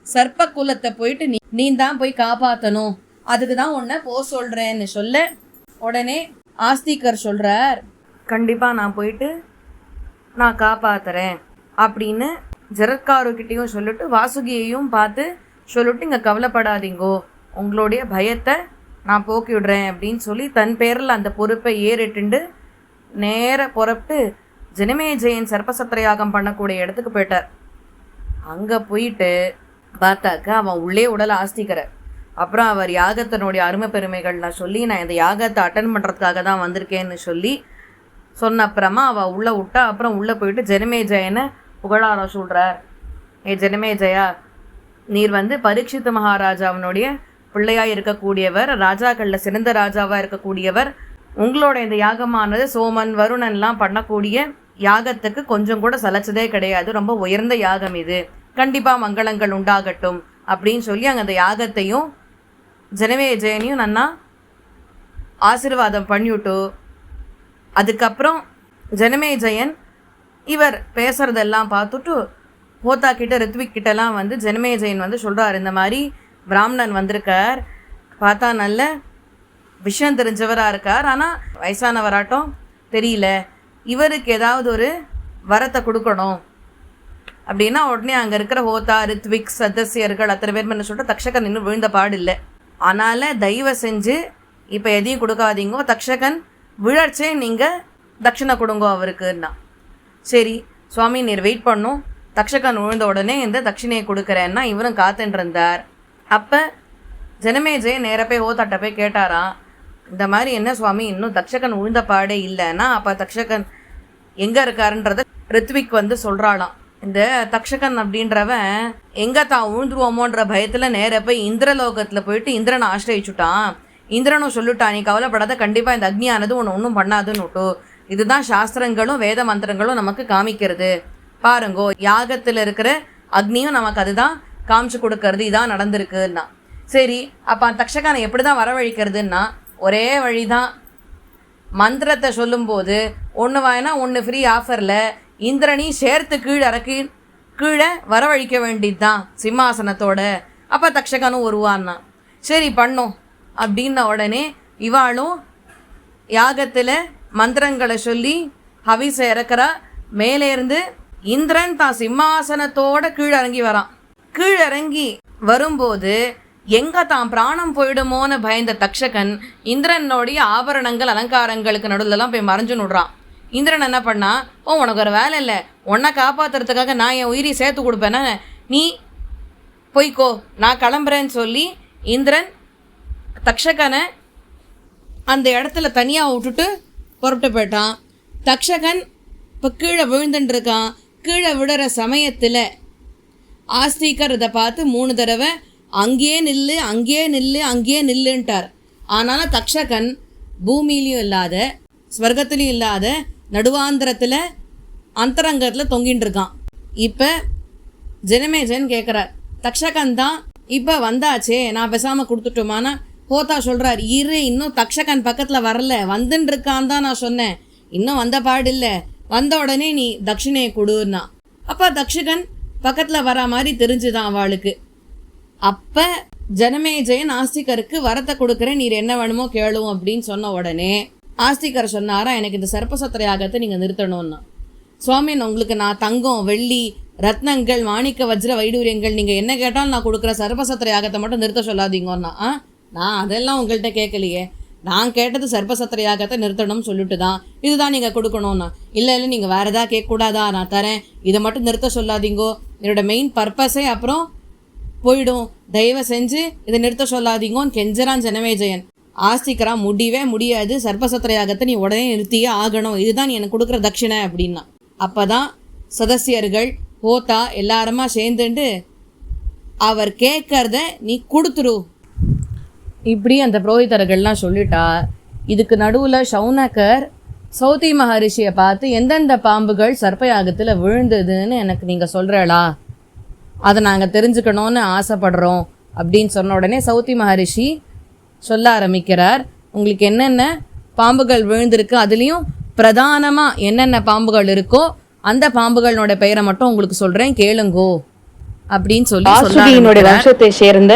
சர்ப்ப குலத்தை போயிட்டு நீ தான் போய் காப்பாற்றணும், அதுக்கு தான் உன்னை சொல்கிறேன்னு சொல்ல, உடனே ஆஸ்திகர் சொல்கிறார், கண்டிப்பாக நான் போயிட்டு நான் காப்பாற்றுறேன் அப்படின்னு ஜரத்காருக்கிட்டையும் சொல்லிட்டு வாசுகியையும் பார்த்து சொல்லிட்டு, இங்கே கவலைப்படாதீங்கோ, உங்களுடைய பயத்தை நான் போக்கி விடுறேன் அப்படின்னு சொல்லி தன் பேரில் அந்த பொறுப்பை ஏறிட்டுண்டு நேர புறப்பட்டு ஜனமேஜயன் சர்ப்பசத்திர யாகம் பண்ணக்கூடிய இடத்துக்கு போயிட்டார். அங்கே போயிட்டு பார்த்தாக்க அவன் உள்ளே உடல் ஆஸ்திகரை. அப்புறம் அவர் யாகத்தினுடைய அருமை பெருமைகள்லாம் சொல்லி, நான் இந்த யாகத்தை அட்டன் பண்ணுறதுக்காக தான் வந்திருக்கேன்னு சொல்லி சொன்ன அப்புறமா அவள் உள்ளே விட்டா. அப்புறம் உள்ளே போயிட்டு ஜனமேஜயனை புகழாரம் சொல்கிறார். ஏ ஜனமேஜயா, நீர் வந்து பரீட்சித் மகாராஜாவினுடைய பிள்ளையாக இருக்கக்கூடியவர், ராஜாக்களில் சிறந்த ராஜாவாக இருக்கக்கூடியவர், உங்களோட இந்த யாகமானது சோமன் வருணன்லாம் பண்ணக்கூடிய யாகத்துக்கு கொஞ்சம் கூட சலைச்சதே கிடையாது, ரொம்ப உயர்ந்த யாகம் இது, கண்டிப்பாக மங்களங்கள் உண்டாகட்டும் அப்படின்னு சொல்லி அங்கே அந்த யாகத்தையும் ஜனமேஜயனையும் நன்னா ஆசீர்வாதம் பண்ணிவிட்டு அதுக்கப்புறம் ஜனமேஜயன் இவர் பேசுகிறதெல்லாம் பார்த்துட்டு ஹோத்தா கிட்ட ரித்விக் கிட்டலாம் வந்து ஜனமேஜயன் வந்து சொல்கிறார், இந்த மாதிரி பிராமணன் வந்திருக்கார், பார்த்தா நல்ல விஷயம் தெரிஞ்சவராக இருக்கார், ஆனால் வயசானவராட்டம் தெரியல, இவருக்கு ஏதாவது ஒரு வரத்தை கொடுக்கணும் அப்படின்னா உடனே அங்கே இருக்கிற ஹோத்தா ரித்விக் சதஸ்யர்கள் அத்தனை பேர் என்ன சொல்லிட்டு தக்ஷகன் இன்னும் விழுந்த பாடு இல்லை, அதனால் தயவு செஞ்சு இப்போ எதையும் கொடுக்காதீங்கோ, தக்ஷகன் விழர்ச்சே நீங்கள் தட்சிணை கொடுங்கோ அவருக்குன்னா. சரி சுவாமி நீர் வெயிட் பண்ணும், தக்ஷகன் விழுந்த உடனே இந்த தட்சிணையை கொடுக்குறேன்னா இவரும் காத்துட்டு இருந்தார். அப்போ ஜனமேஜயன் நேராக போய் ஹோத்தாட்ட போய் கேட்டாராம், இந்த மாதிரி என்ன சுவாமி இன்னும் தக்ஷகன் விழுந்த பாடே இல்லைன்னா அப்போ தக்ஷகன் எங்கே இருக்காருன்றத ரித்விக் வந்து சொல்கிறாளாம். இந்த தக்ஷகன் அப்படின்றவன் எங்கே தான் விழுந்துருவோமோன்ற பயத்தில் நேராக போய் இந்திரலோகத்தில் போயிட்டு இந்திரனை ஆசிரியிச்சுட்டான். இந்திரனும் சொல்லிட்டான், நீ கவலைப்படாத, கண்டிப்பாக இந்த அக்னியானது உன்னை ஒன்றும் பண்ணாதுன்னு விட்டு. இதுதான் சாஸ்திரங்களும் வேத மந்திரங்களும் நமக்கு காமிக்கிறது. பாருங்கோ, யாகத்தில் இருக்கிற அக்னியும் நமக்கு அதுதான் காமிச்சு கொடுக்கறது, இதான் நடந்திருக்குன்னா. சரி அப்போ தக்ஷகனை எப்படி தான் வரவழிக்கிறதுன்னா ஒரே வழி தான், மந்திரத்தை சொல்லும்போது ஒன்று வாங்கினா ஒன்று ஃப்ரீ ஆஃபரில் இந்திரனி சேர்த்து கீழே வரவழிக்க வேண்டியது தான் சிம்மாசனத்தோட. அப்போ தக்ஷகனும் வருவான்னா. சரி பண்ணோம் அப்படின்ன உடனே இவாளும் யாகத்தில் மந்திரங்களை சொல்லி ஹவிசை இறக்குறா. மேலேருந்து இந்திரன் தான் சிம்மாசனத்தோட கீழிறங்கி வரான். கீழிறங்கி வரும்போது எங்கே தான் பிராணம் போயிடுமோன்னு பயந்த தக்ஷகன் இந்திரனுடைய ஆபரணங்கள் அலங்காரங்களுக்கு நடுவில்லாம் போய் மறைஞ்சு நுடுறான். இந்திரன் என்ன பண்ணா, உனக்கு ஒரு வேலை இல்லை, உன்னை காப்பாற்றுறதுக்காக நான் என் உயிரி சேர்த்து கொடுப்பேன்னா நீ போய்க்கோ நான் கிளம்புறேன்னு சொல்லி இந்திரன் தக்ஷகனை அந்த இடத்துல தனியாக விட்டுட்டு புறப்பட்டு போயிட்டான். தக்ஷகன் இப்போ கீழே விழுந்துட்டுருக்கான். கீழே விடுற சமயத்தில் ஆஸ்திகர் இதை பார்த்து 3 தடவை அங்கேயே நில்லு அங்கேயே நில்லு அங்கேயே நில்லுன்ட்டார். ஆனாலும் தக்ஷகன் பூமியிலையும் இல்லாத ஸ்வர்க்கத்துலேயும் இல்லாத நடுவாந்திரத்தில் அந்தரங்கத்தில் தொங்கின்னு இருக்கான். இப்போ ஜனமேஜயன் கேட்குறார், தக்ஷகன் தான் இப்போ வந்தாச்சே, நான் பேசாமல் கொடுத்துட்டோமானா ஹோத்தா சொல்கிறார், இரு இன்னும் தக்ஷகன் பக்கத்தில் வரல, வந்துன்னு இருக்கான் தான் நான் சொன்னேன், இன்னும் வந்த பாடு இல்லை, வந்த உடனே நீ தட்சிணையை கொடுன்னா. அப்போ தக்ஷகன் பக்கத்தில் வர மாதிரி தெரிஞ்சுதான் அவளுக்கு. அப்போ ஜனமேஜயன் ஆஸ்திகருக்கு வரத்தை கொடுக்குறேன், நீர் என்ன வேணுமோ கேளும் அப்படின்னு சொன்ன உடனே ஆஸ்திகர் சொன்னாரா, எனக்கு இந்த சர்ப்பசத்திர யாகத்தை நீங்கள் நிறுத்தணும்னா. சுவாமி உங்களுக்கு நான் தங்கம் வெள்ளி ரத்னங்கள் மாணிக்க வஜ்ர வைடூரியங்கள் நீங்கள் என்ன கேட்டாலும் நான் கொடுக்குற சர்ப்பசத்திர யாகத்தை மட்டும் நிறுத்த சொல்லாதீங்கன்னா. நான் அதெல்லாம் உங்கள்கிட்ட கேட்கலையே, நான் கேட்டது சர்ப்பசத்திர யாகத்தை நிறுத்தணும்னு சொல்லிட்டு தான் இதுதான் நீங்கள் கொடுக்கணும்னா. இல்லை நீங்கள் வேறு எதாவது கேட்கக்கூடாதா, நான் தரேன், இதை மட்டும் நிறுத்த சொல்லாதீங்கோ, என்னோட மெயின் பர்பஸே அப்புறம் போயிடும், தயவு செஞ்சு இதை நிறுத்த சொல்லாதீங்கோன்னு கெஞ்சரான் ஜனமேஜயன். ஆஸ்திகரா முடியவே முடியாது, சர்ப்பசத்திர யாகத்தை நீ உடனே நிறுத்தியே ஆகணும், இதுதான் நீ எனக்கு கொடுக்குற தட்சிணை அப்படின்னா. அப்போ தான் சதஸ்யர்கள் ஹோத்தா எல்லாருமா சேர்ந்துட்டு அவர் கேட்கறத நீ கொடுத்துரு இப்படி அந்த புரோகிதர்கள்லாம் சொல்லிட்டா. இதுக்கு நடுவில் ஷௌனகர் சௌதி மகரிஷியை பார்த்து எந்தெந்த பாம்புகள் சர்ப்பயாகத்தில் விழுந்ததுன்னு எனக்கு நீங்கள் சொல்கிறீங்களா, அதை நாங்கள் தெரிஞ்சுக்கணும்னு ஆசைப்படுறோம் அப்படின்னு சொன்ன உடனே சௌதி மகரிஷி சொல்ல ஆரம்பிக்கிறார், உங்களுக்கு என்னென்ன பாம்புகள் விழுந்திருக்கு, அதுலேயும் பிரதானமாக என்னென்ன பாம்புகள் இருக்கோ அந்த பாம்புகளோட பெயரை மட்டும் உங்களுக்கு சொல்கிறேன் கேளுங்கோ அப்படின்னு சொல்லி வாசுகியினுடைய வம்சத்தை சேர்ந்த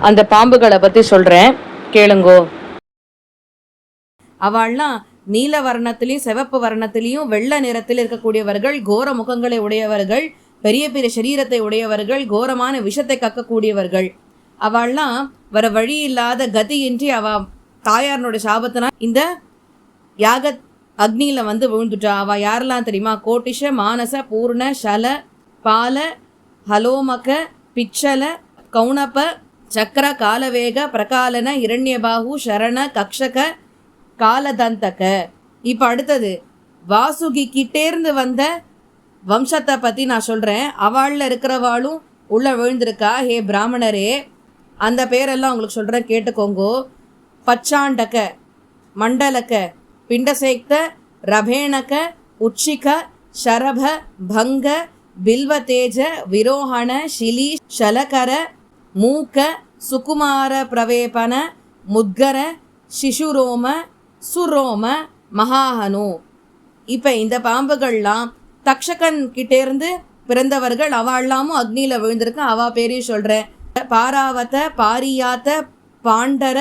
அந்த பாம்புகளை பற்றி சொல்கிறேன் கேளுங்கோ. அவள்லாம் நீல வர்ணத்திலையும் சிவப்பு வர்ணத்திலையும் வெள்ளை நிறத்தில் இருக்கக்கூடியவர்கள், கோர முகங்களை உடையவர்கள், பெரிய பெரிய சரீரத்தை உடையவர்கள், கோரமான விஷத்தை கக்கக்கூடியவர்கள். அவள்லாம் வர வழி இல்லாத கதியின்றி அவ தாயாரனுடைய சாபத்தினா இந்த யாக அக்னியில் வந்து விழுந்துட்டா. அவள் யாரெல்லாம் தெரியுமா, கோட்டிஷ மானச பூர்ண ஷல பால ஹலோமக பிச்சல கௌணப சக்கர காலவேக பிரகாலன இரண்யபாகு சரண கக்ஷக காலதந்தக. இப்போ அடுத்தது வாசுகி கிட்டேர்ந்து வந்த வம்சத்தை பற்றி நான் சொல்கிறேன். அவளில் இருக்கிறவாளும் உள்ளே விழுந்திருக்கா. ஹே பிராமணரே, அந்த பேரெல்லாம் உங்களுக்கு சொல்கிறேன் கேட்டுக்கோங்கோ. பச்சாண்டக, மண்டலக்க, பிண்டசேக்த ரபேணக உச்சிக ஷரப பங்க பில்வதேஜ விரோஹண ஷிலி ஷலகர மூக்க சுகுமார பிரவேபன முத்கர சிசுரோம சுரோம மகாஹனு. இப்போ இந்த பாம்புகள்லாம் தக்ஷகன் கிட்டேருந்து பிறந்தவர்கள். அவள்லாமும் அக்னியில் விழுந்திருக்கு. அவா பேரையும் சொல்கிறேன். பாராவத பாரியாத்த பாண்டர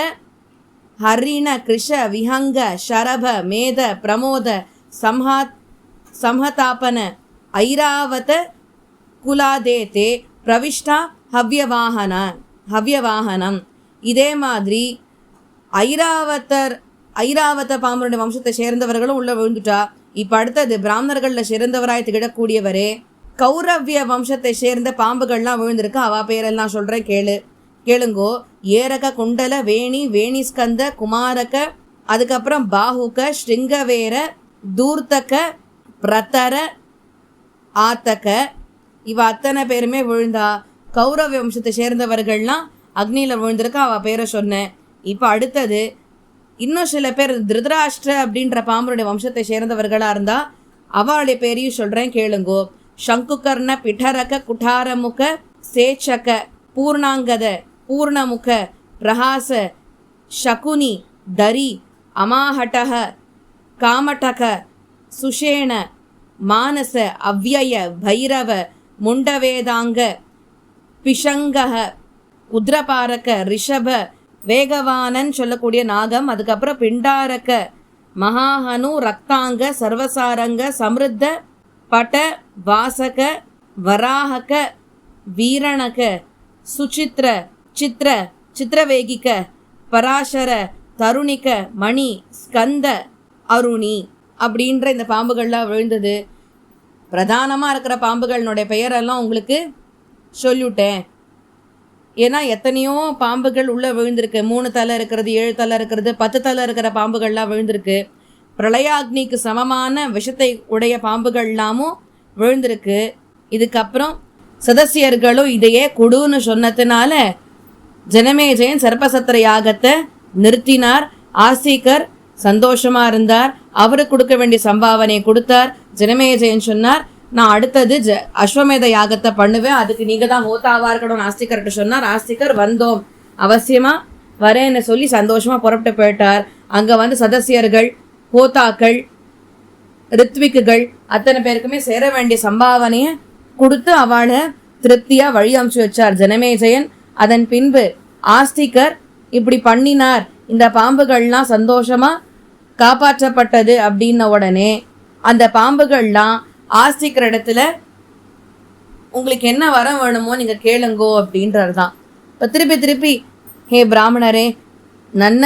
ஹரிண கிருஷ விஹங்க ஷரப மேத பிரமோத சம்ஹதாபன ஐராவத குலாதேதே பிரவிஷ்டா ஹவ்யவாகனம். இதே மாதிரி ஐராவத பாம்பனுடைய வம்சத்தை சேர்ந்தவர்களும் உள்ள விழுந்துட்டா. இப்போ அடுத்தது பிராமணர்களில் சேர்ந்தவராய் திகழக்கூடியவரே கௌரவ்ய வம்சத்தை சேர்ந்த பாம்புகள்லாம் விழுந்திருக்கு. அவா பேரெல்லாம் சொல்கிறேன், கேளுங்கோ. ஏரக குண்டல வேணி வேணிஸ்கந்த குமாரக, அதுக்கப்புறம் பாஹுக ஸ்ருங்கவேர தூர்த்தக பிரதர ஆத்தக. இவ அத்தனை பேருமே விழுந்தா. கௌரவ வம்சத்தை சேர்ந்தவர்கள்லாம் அக்னியில் விழுந்திருக்கா. அவள் பேரை சொன்னேன். இப்போ அடுத்தது இன்னும் சில பேர் திருதராஷ்டிர அப்படின்ற பாம்பனுடைய வம்சத்தை சேர்ந்தவர்களாக இருந்தால் அவளுடைய பேரையும் சொல்கிறேன், கேளுங்கோ. சங்குகர்ண பிடரக குட்டாரமுக சேச்சக பூர்ணாங்கத பூர்ணமுக பிரஹாச சகுனி தரி அமாஹட்டக காமட்டக சுஷேண மானச அவ்யய பைரவ முண்டவேதாங்க பிஷங்கக உத்ரபாரக ரிஷப வேகவானன் சொல்லக்கூடிய நாகம். அதுக்கப்புறம் பிண்டாரக மகாஹனு ரக்தாங்க சர்வசாரங்க சமிருத்த பட வாசக வராஹக வீரணக சுசித்ர சித்ர சித்திரவேகிக பராசர தருணிக மணி ஸ்கந்த அருணி அப்படின்ற இந்த பாம்புகள்லாம் விழுந்தது. பிரதானமாக இருக்கிற பாம்புகளினுடைய பெயரெல்லாம் உங்களுக்கு சொல்லிவிட்டேன். ஏன்னா எத்தனையோ பாம்புகள் உள்ளே விழுந்திருக்கு. 3 தலை இருக்கிறது, 7 தலை இருக்கிறது, 10 தலை இருக்கிற பாம்புகள்லாம் விழுந்திருக்கு. பிரளயாக்னிக்கு சமமான விஷத்தை உடைய பாம்புகள்லாமும் விழுந்திருக்கு. இதுக்கப்புறம் சதசியர்களும் இதையே குடுன்னு சொன்னதுனால ஜனமேஜயன் சர்ப்பசத்திர யாகத்தை நிறுத்தினார். ஆஸ்திகர் சந்தோஷமா இருந்தார். அவருக்கு கொடுக்க வேண்டிய சம்பாவனையை கொடுத்தார். ஜனமேஜயன் சொன்னார், நான் அடுத்தது அஸ்வமேத யாகத்தை பண்ணுவேன், அதுக்கு நீங்க தான் ஹோதாவா இருக்கணும் ஆஸ்திகர்கிட்ட சொன்னார். ஆஸ்திகர் வந்தோம், அவசியமா வரேன்னு சொல்லி சந்தோஷமா புறப்பட்டு போயிட்டார். அங்க வந்து சதசியர்கள், ஹோதாக்கள், ரித்விக்குகள் அத்தனை பேருக்குமே சேர வேண்டிய சம்பாவனையை கொடுத்து அவளை திருப்தியா வழி அனுப்பிச்சு வச்சார் ஜனமேஜயன். அதன் பின்பு ஆஸ்திகர் இப்படி பண்ணினார், இந்த பாம்புகள்லாம் சந்தோஷமா காப்பாற்றப்பட்டது அப்படின்ன உடனே அந்த பாம்புகள்லாம் ஆஸ்திகர் இடத்துல உங்களுக்கு என்ன வரம் வேணுமோ நீங்க கேளுங்கோ அப்படின்றது தான். இப்போ திருப்பி ஹே பிராமணரே, நல்ல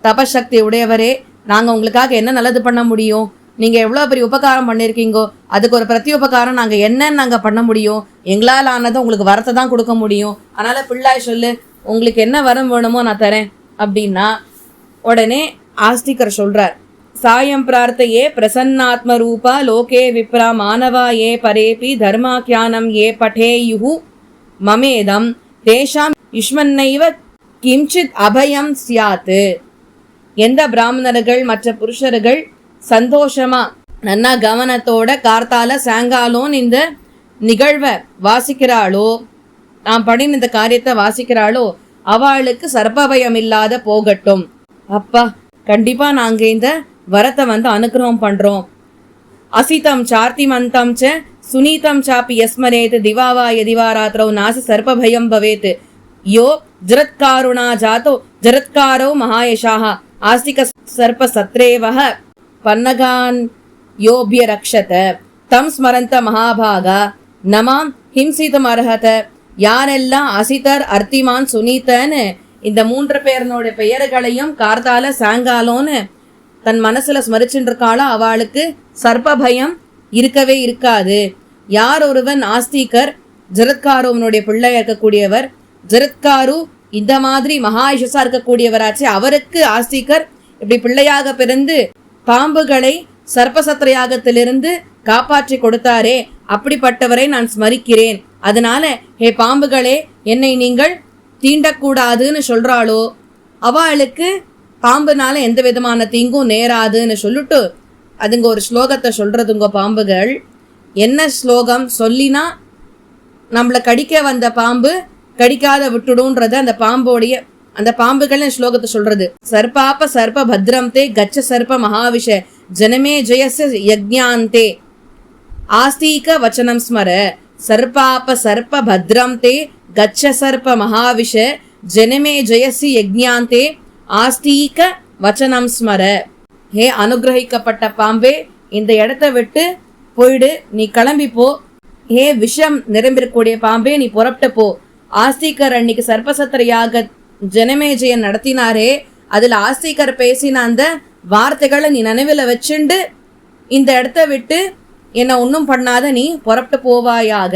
தபசக்தி உடையவரே, நாங்கள் உங்களுக்காக என்ன நல்லது பண்ண முடியும்? நீங்கள் எவ்வளோ பெரிய உபகாரம் பண்ணியிருக்கீங்கோ, அதுக்கு ஒரு பிரதி உபகாரம் நாங்கள் என்னன்னு நாங்கள் பண்ண முடியும்? எங்களால் ஆனதை உங்களுக்கு வரத்தை தான் கொடுக்க முடியும். அதனால் பிள்ளாய் சொல்லு, உங்களுக்கு என்ன வரம் வேணுமோ நான் தரேன் அப்படின்னா உடனே ஆஸ்திகர் சொல்கிறார், சாயம் பிரார்த்தையே பிரசன்னாத்ம ரூபா லோகே விப்ரா மானவா ஏ பரேபி தர்மாக்கியானம் ஏ பட்டேயுஹு மமேதம் தேஷாம் யுஷ்மன்னைவ கிம்சித் அபயம் சியாத்து. எந்த பிராமணர்கள் மற்ற புருஷர்கள் சந்தோஷமா நன்னா கவனத்தோட கார்த்தால சாயங்காலம் இந்த நிகழ்வை வாசிக்கிறாளோ, நாம் பண்ணின இந்த காரியத்தை வாசிக்கிறாளோ, அவளுக்கு சர்ப்பபயம் இல்லாத போகட்டும். அப்பா கண்டிப்பா நாங்க இந்த வரத்தை வந்து அனுகிரகம் பண்றோம். அசிதம் சார்த்திமந்தம் ச சுனீதம் சாப்பி யஸ்மரேத் திவாவா யதிவாராத்ரோ நாசி சர்ப்பபயம் பவேத் யோ ஜரத்காருணா ஜாதோ ஜரத்காரோ மகாயஷாஹ ஆஸ்திக சர்ப்ப சத்ரேவஹ பன்னகான் யோபிய ரக்ஷத தம் ஸ்மரந்த மகாபாகா நமாம் ஹிம்சிதம் அர்ஹத. யாரெல்லாம் அசிதர் அர்த்திமான் சுனீதன்னு இந்த 3 பேரனோட பெயர்களையும் கார்த்தால சாயங்காலம்னு தன் மனசுல ஸ்மரிச்சுட்டு இருக்காளோ அவளுக்கு சர்ப்பபயம் இருக்கவே இருக்காது. யார் ஒருவன் ஆஸ்திகர் ஜரத்காரோவனுடைய பிள்ளையா இருக்கக்கூடியவர், ஜரத்காரு இந்த மாதிரி மகாயுஷா இருக்கக்கூடியவராச்சு, அவருக்கு ஆஸ்திகர் இப்படி பிள்ளையாக பிறந்து பாம்புகளை சர்ப்பசத்திர யாகத்திலிருந்து காப்பாற்றி கொடுத்தாரே, அப்படிப்பட்டவரை நான் ஸ்மரிக்கிறேன். அதனால ஹே பாம்புகளே, என்னை நீங்கள் தீண்டக்கூடாதுன்னு சொல்றாளோ அவளுக்கு பாம்புனால எந்த விதமான தீங்கும் நேராதுன்னு சொல்லிட்டு அதுங்க ஒரு ஸ்லோகத்தை சொல்றதுங்க பாம்புகள். என்ன ஸ்லோகம் சொல்லினா நம்மளை கடிக்க வந்த பாம்பு கடிக்காத விட்டுடும்ன்றது அந்த பாம்புகள் ஸ்லோகத்தை சொல்றது. சர்பாப சர்ப பத்ரம் தே கச்ச சர்ப மகாவிஷ ஜனமே ஜெயச யஜ்ஞாந்தே ஆஸ்தீக வச்சனம் ஸ்மர. சர்பாப சர்ப பத்ரம் தே கச்ச சர்ப மகாவிஷ ஜனமே ஜெயசி யஜ்ஞாந்தே ஆஸ்தீக வச்சனம் ஸ்மர. ஹே அனுகிரகிக்கப்பட்ட பாம்பே, இந்த இடத்த விட்டு போயிடு, நீ கிளம்பி போ. ஹே விஷம் நிரம்பிருக்கூடிய பாம்பே, நீ புறப்பட்டு போ. ஆஸ்திகர் அன்னைக்கு சர்ப்பசத்திரையாக ஜனமேஜயன் நடத்தினாரே, அதுல ஆஸ்திகர் பேசின அந்த வார்த்தைகளை நீ நினைவில் வச்சுண்டு இந்த இடத்த விட்டு என்ன ஒன்றும் பண்ணாத, நீ புறப்பட்டு போவாயாக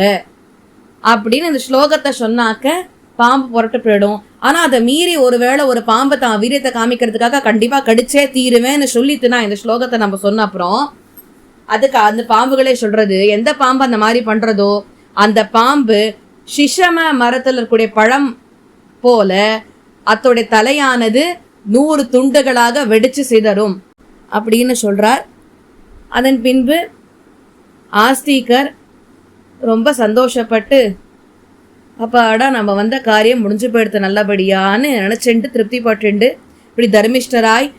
அப்படின்னு இந்த ஸ்லோகத்தை சொன்னாக்க பாம்பு புறட்டு போயிடும். ஆனா அதை மீறி ஒருவேளை ஒரு பாம்பை தான் வீரியத்தை காமிக்கிறதுக்காக கண்டிப்பா கடிச்சே தீருவேன்னு சொல்லிட்டுனா இந்த ஸ்லோகத்தை நம்ம சொன்ன அப்புறம் அதுக்கு அந்த பாம்புகளே சொல்றது, எந்த பாம்பு அந்த மாதிரி பண்றதோ அந்த பாம்பு சிஷம மரத்தில் இருக்கக்கூடிய பழம் போல அத்தோடைய தலையானது 100 துண்டுகளாக வெடிச்சு சிதறும் அப்படின்னு சொல்றார். அதன் பின்பு ஆஸ்திகர் ரொம்ப சந்தோஷப்பட்டு, அப்பாடா நம்ம வந்த காரியம் முடிஞ்சு போயிடுத்து நல்லபடியான்னு நினைச்சுட்டு திருப்தி பட்டுண்டு, இப்படி தர்மிஷ்டராய்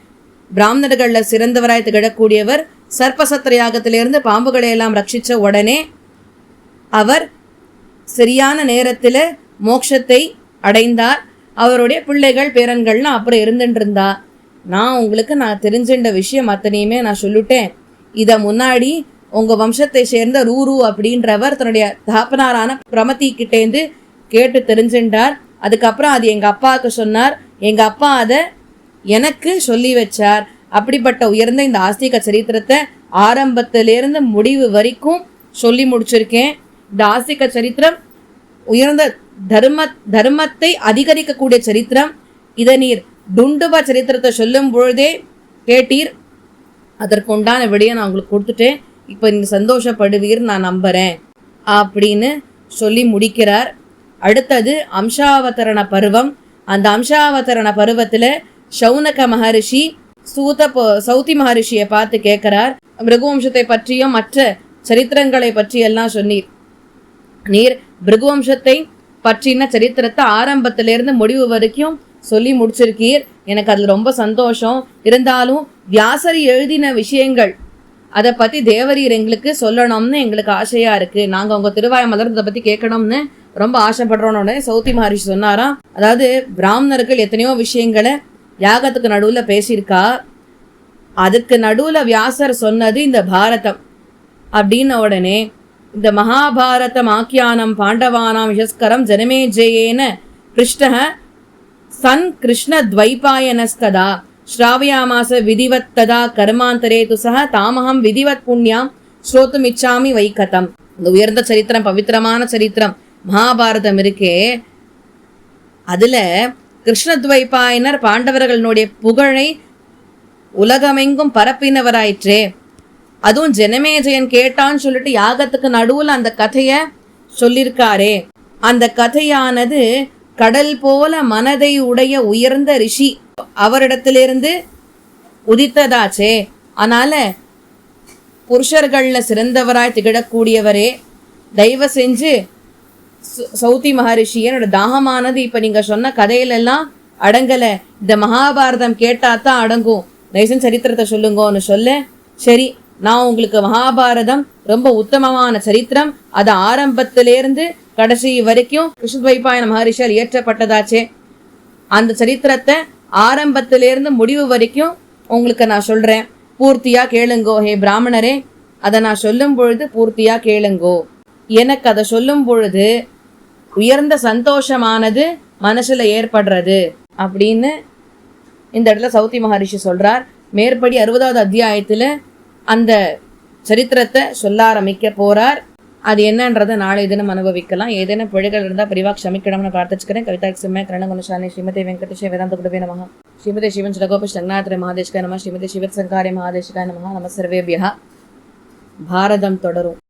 பிராமணர்களில் சிறந்தவராய் திகழக்கூடியவர் சர்ப்பசத்திர யாகத்திலிருந்து பாம்புகளை எல்லாம் ரட்சித்த உடனே அவர் சரியான நேரத்தில் மோட்சத்தை அடைந்தார். அவருடைய பிள்ளைகள் பேரன்கள்லாம் அப்புறம் இருந்துட்டு இருந்தா. நான் தெரிஞ்சின்ற விஷயம் அத்தனையுமே நான் சொல்லிட்டேன். இதை முன்னாடி உங்கள் வம்சத்தை சேர்ந்த ரூரு அப்படின்றவர் தன்னுடைய தாப்பனாரான பிரமதி கிட்டேந்து கேட்டு தெரிஞ்சின்றார். அதுக்கப்புறம் அது எங்கள் அப்பாவுக்கு சொன்னார். எங்கள் அப்பா அதை எனக்கு சொல்லி வச்சார். அப்படிப்பட்ட உயர்ந்த இந்த ஆஸ்திக சரித்திரத்தை ஆரம்பத்திலிருந்து முடிவு வரைக்கும் சொல்லி முடிச்சிருக்கேன். இந்த ஆஸ்திக சரித்திரம் உயர்ந்த தர்மத்தை அதிகரிக்கக்கூடிய சரித்திரம். இதை நீர் டுண்டுப சரித்திரத்தை சொல்லும் பொழுதே கேட்டீர். அதற்குண்டான விடையை நான் உங்களுக்கு கொடுத்துட்டேன். இப்போ நீங்கள் சந்தோஷப்படுவீர் நான் நம்புகிறேன் அப்படின்னு சொல்லி முடிக்கிறார். அடுத்தது அம்சாவதரண பருவம். அந்த அம்சாவதரண பருவத்தில் சௌனக மகரிஷி சௌதி மகரிஷியை பார்த்து கேட்கிறார், பிருகுவம்சத்தை பற்றியும் மற்ற சரித்திரங்களை பற்றியெல்லாம் சொன்னீர். நீர் பிருகுவம்சத்தை பற்றின சரித்திரத்தை ஆரம்பத்திலிருந்து முடிவு வரைக்கும் சொல்லி முடிச்சிருக்கீர். எனக்கு அதில் ரொம்ப சந்தோஷம். இருந்தாலும் வியாசர் எழுதின விஷயங்கள் அதை பற்றி தேவரீர் எங்களுக்கு சொல்லணும்னு எங்களுக்கு ஆசையாக இருக்குது. நாங்கள் உங்கள் திருவாய மலர்ந்ததை பற்றி கேட்கணும்னு ரொம்ப ஆசைப்படுறோன்னு சௌதி மகரிஷி சொன்னாராம். அதாவது பிராமணர்கள் எத்தனையோ விஷயங்களை யாகத்துக்கு நடுவில் பேசியிருக்கா. அதுக்கு நடுவில் வியாசர் சொன்னது இந்த பாரதம் அப்படின்ன உடனே இந்த மகாபாரதம் ஆக்கியானம் பாண்டவானாம் யஸ்கரம் ஜனமேஜயேன பிருஷ்டஹ சன் கிருஷ்ண துவைபாயனஸ்ததா ஸ்ராவயாமாச விதிவத் ததா கர்மாந்தரே துசக தாமகம் விதிவத் புண்ணியாம் ஸ்ரோத்தும் இச்சாமி வைக்கதம். இந்த உயர்ந்த சரித்திரம், பவித்திரமான சரித்திரம் மகாபாரதம் இருக்கே, அதுல கிருஷ்ணத்வைபாயனர் பாண்டவர்களுடைய புகழை உலகமெங்கும் பரப்பினவராயிற்றே. அதுவும் ஜனமேஜயன் கேட்டான்னு சொல்லிட்டு யாகத்துக்கு நடுவில் அந்த கதையை சொல்லியிருக்காரே. அந்த கதையானது கடல் போல மனதை உடைய உயர்ந்த ரிஷி அவரிடத்திலிருந்து உதித்ததாச்சே. அதனால புருஷர்கள்ல சிறந்தவராய் திகழக்கூடியவரே, தயவு செஞ்சு சௌதி மகரிஷி என்னோட தாகமானது இப்ப நீங்க சொன்ன கதையிலெல்லாம் அடங்கல, இந்த மகாபாரதம் கேட்டாதான் அடங்கும், தயவுசெஞ்சு சரித்திரத்தை சொல்லுங்கன்னு சொல்ல, சரி நான் உங்களுக்கு மகாபாரதம் ரொம்ப உத்தமமான சரித்திரம், அது ஆரம்பத்திலேருந்து கடைசி வரைக்கும் கிருஷ்ணத்வைபாயன மகரிஷியால் இயற்றப்பட்டதாச்சே. அந்த சரித்திரத்தை ஆரம்பத்திலேருந்து முடிவு வரைக்கும் உங்களுக்கு நான் சொல்றேன், பூர்த்தியா கேளுங்கோ. ஹே பிராமணரே, அதை நான் சொல்லும் பொழுது பூர்த்தியா கேளுங்கோ. எனக்கு அதை சொல்லும் பொழுது உயர்ந்த சந்தோஷமானது மனசுல ஏற்படுறது அப்படின்னு இந்த இடத்துல சௌதி மகரிஷி சொல்றார். மேற்படி 60வது அத்தியாயத்துல அந்த சரித்திரத்தை சொல்ல ஆரம்பிக்க போறார். அது என்னன்றதை நாளை தினம் அனுபவிக்கலாம். ஏதேனும் பிழைகள் இருந்தால் பிரிவா க்ஷமிக்கணும்னு பிரார்த்திச்சுக்கிறேன். கவிதா சிம்மே கரணகுணசாலி ஸ்ரீமதி வெங்கடேஷ வேதாந்த குடவே நமः. ஸ்ரீமதி சிவன் ஜலகோப ரங்கநாத்ரே மகாதேஷ்காய நமः. ஸ்ரீமதி சிவசங்காரிய மகாதேஷ்காய நமः. நம சர்வேபியः. பாரதம் தொடரும்.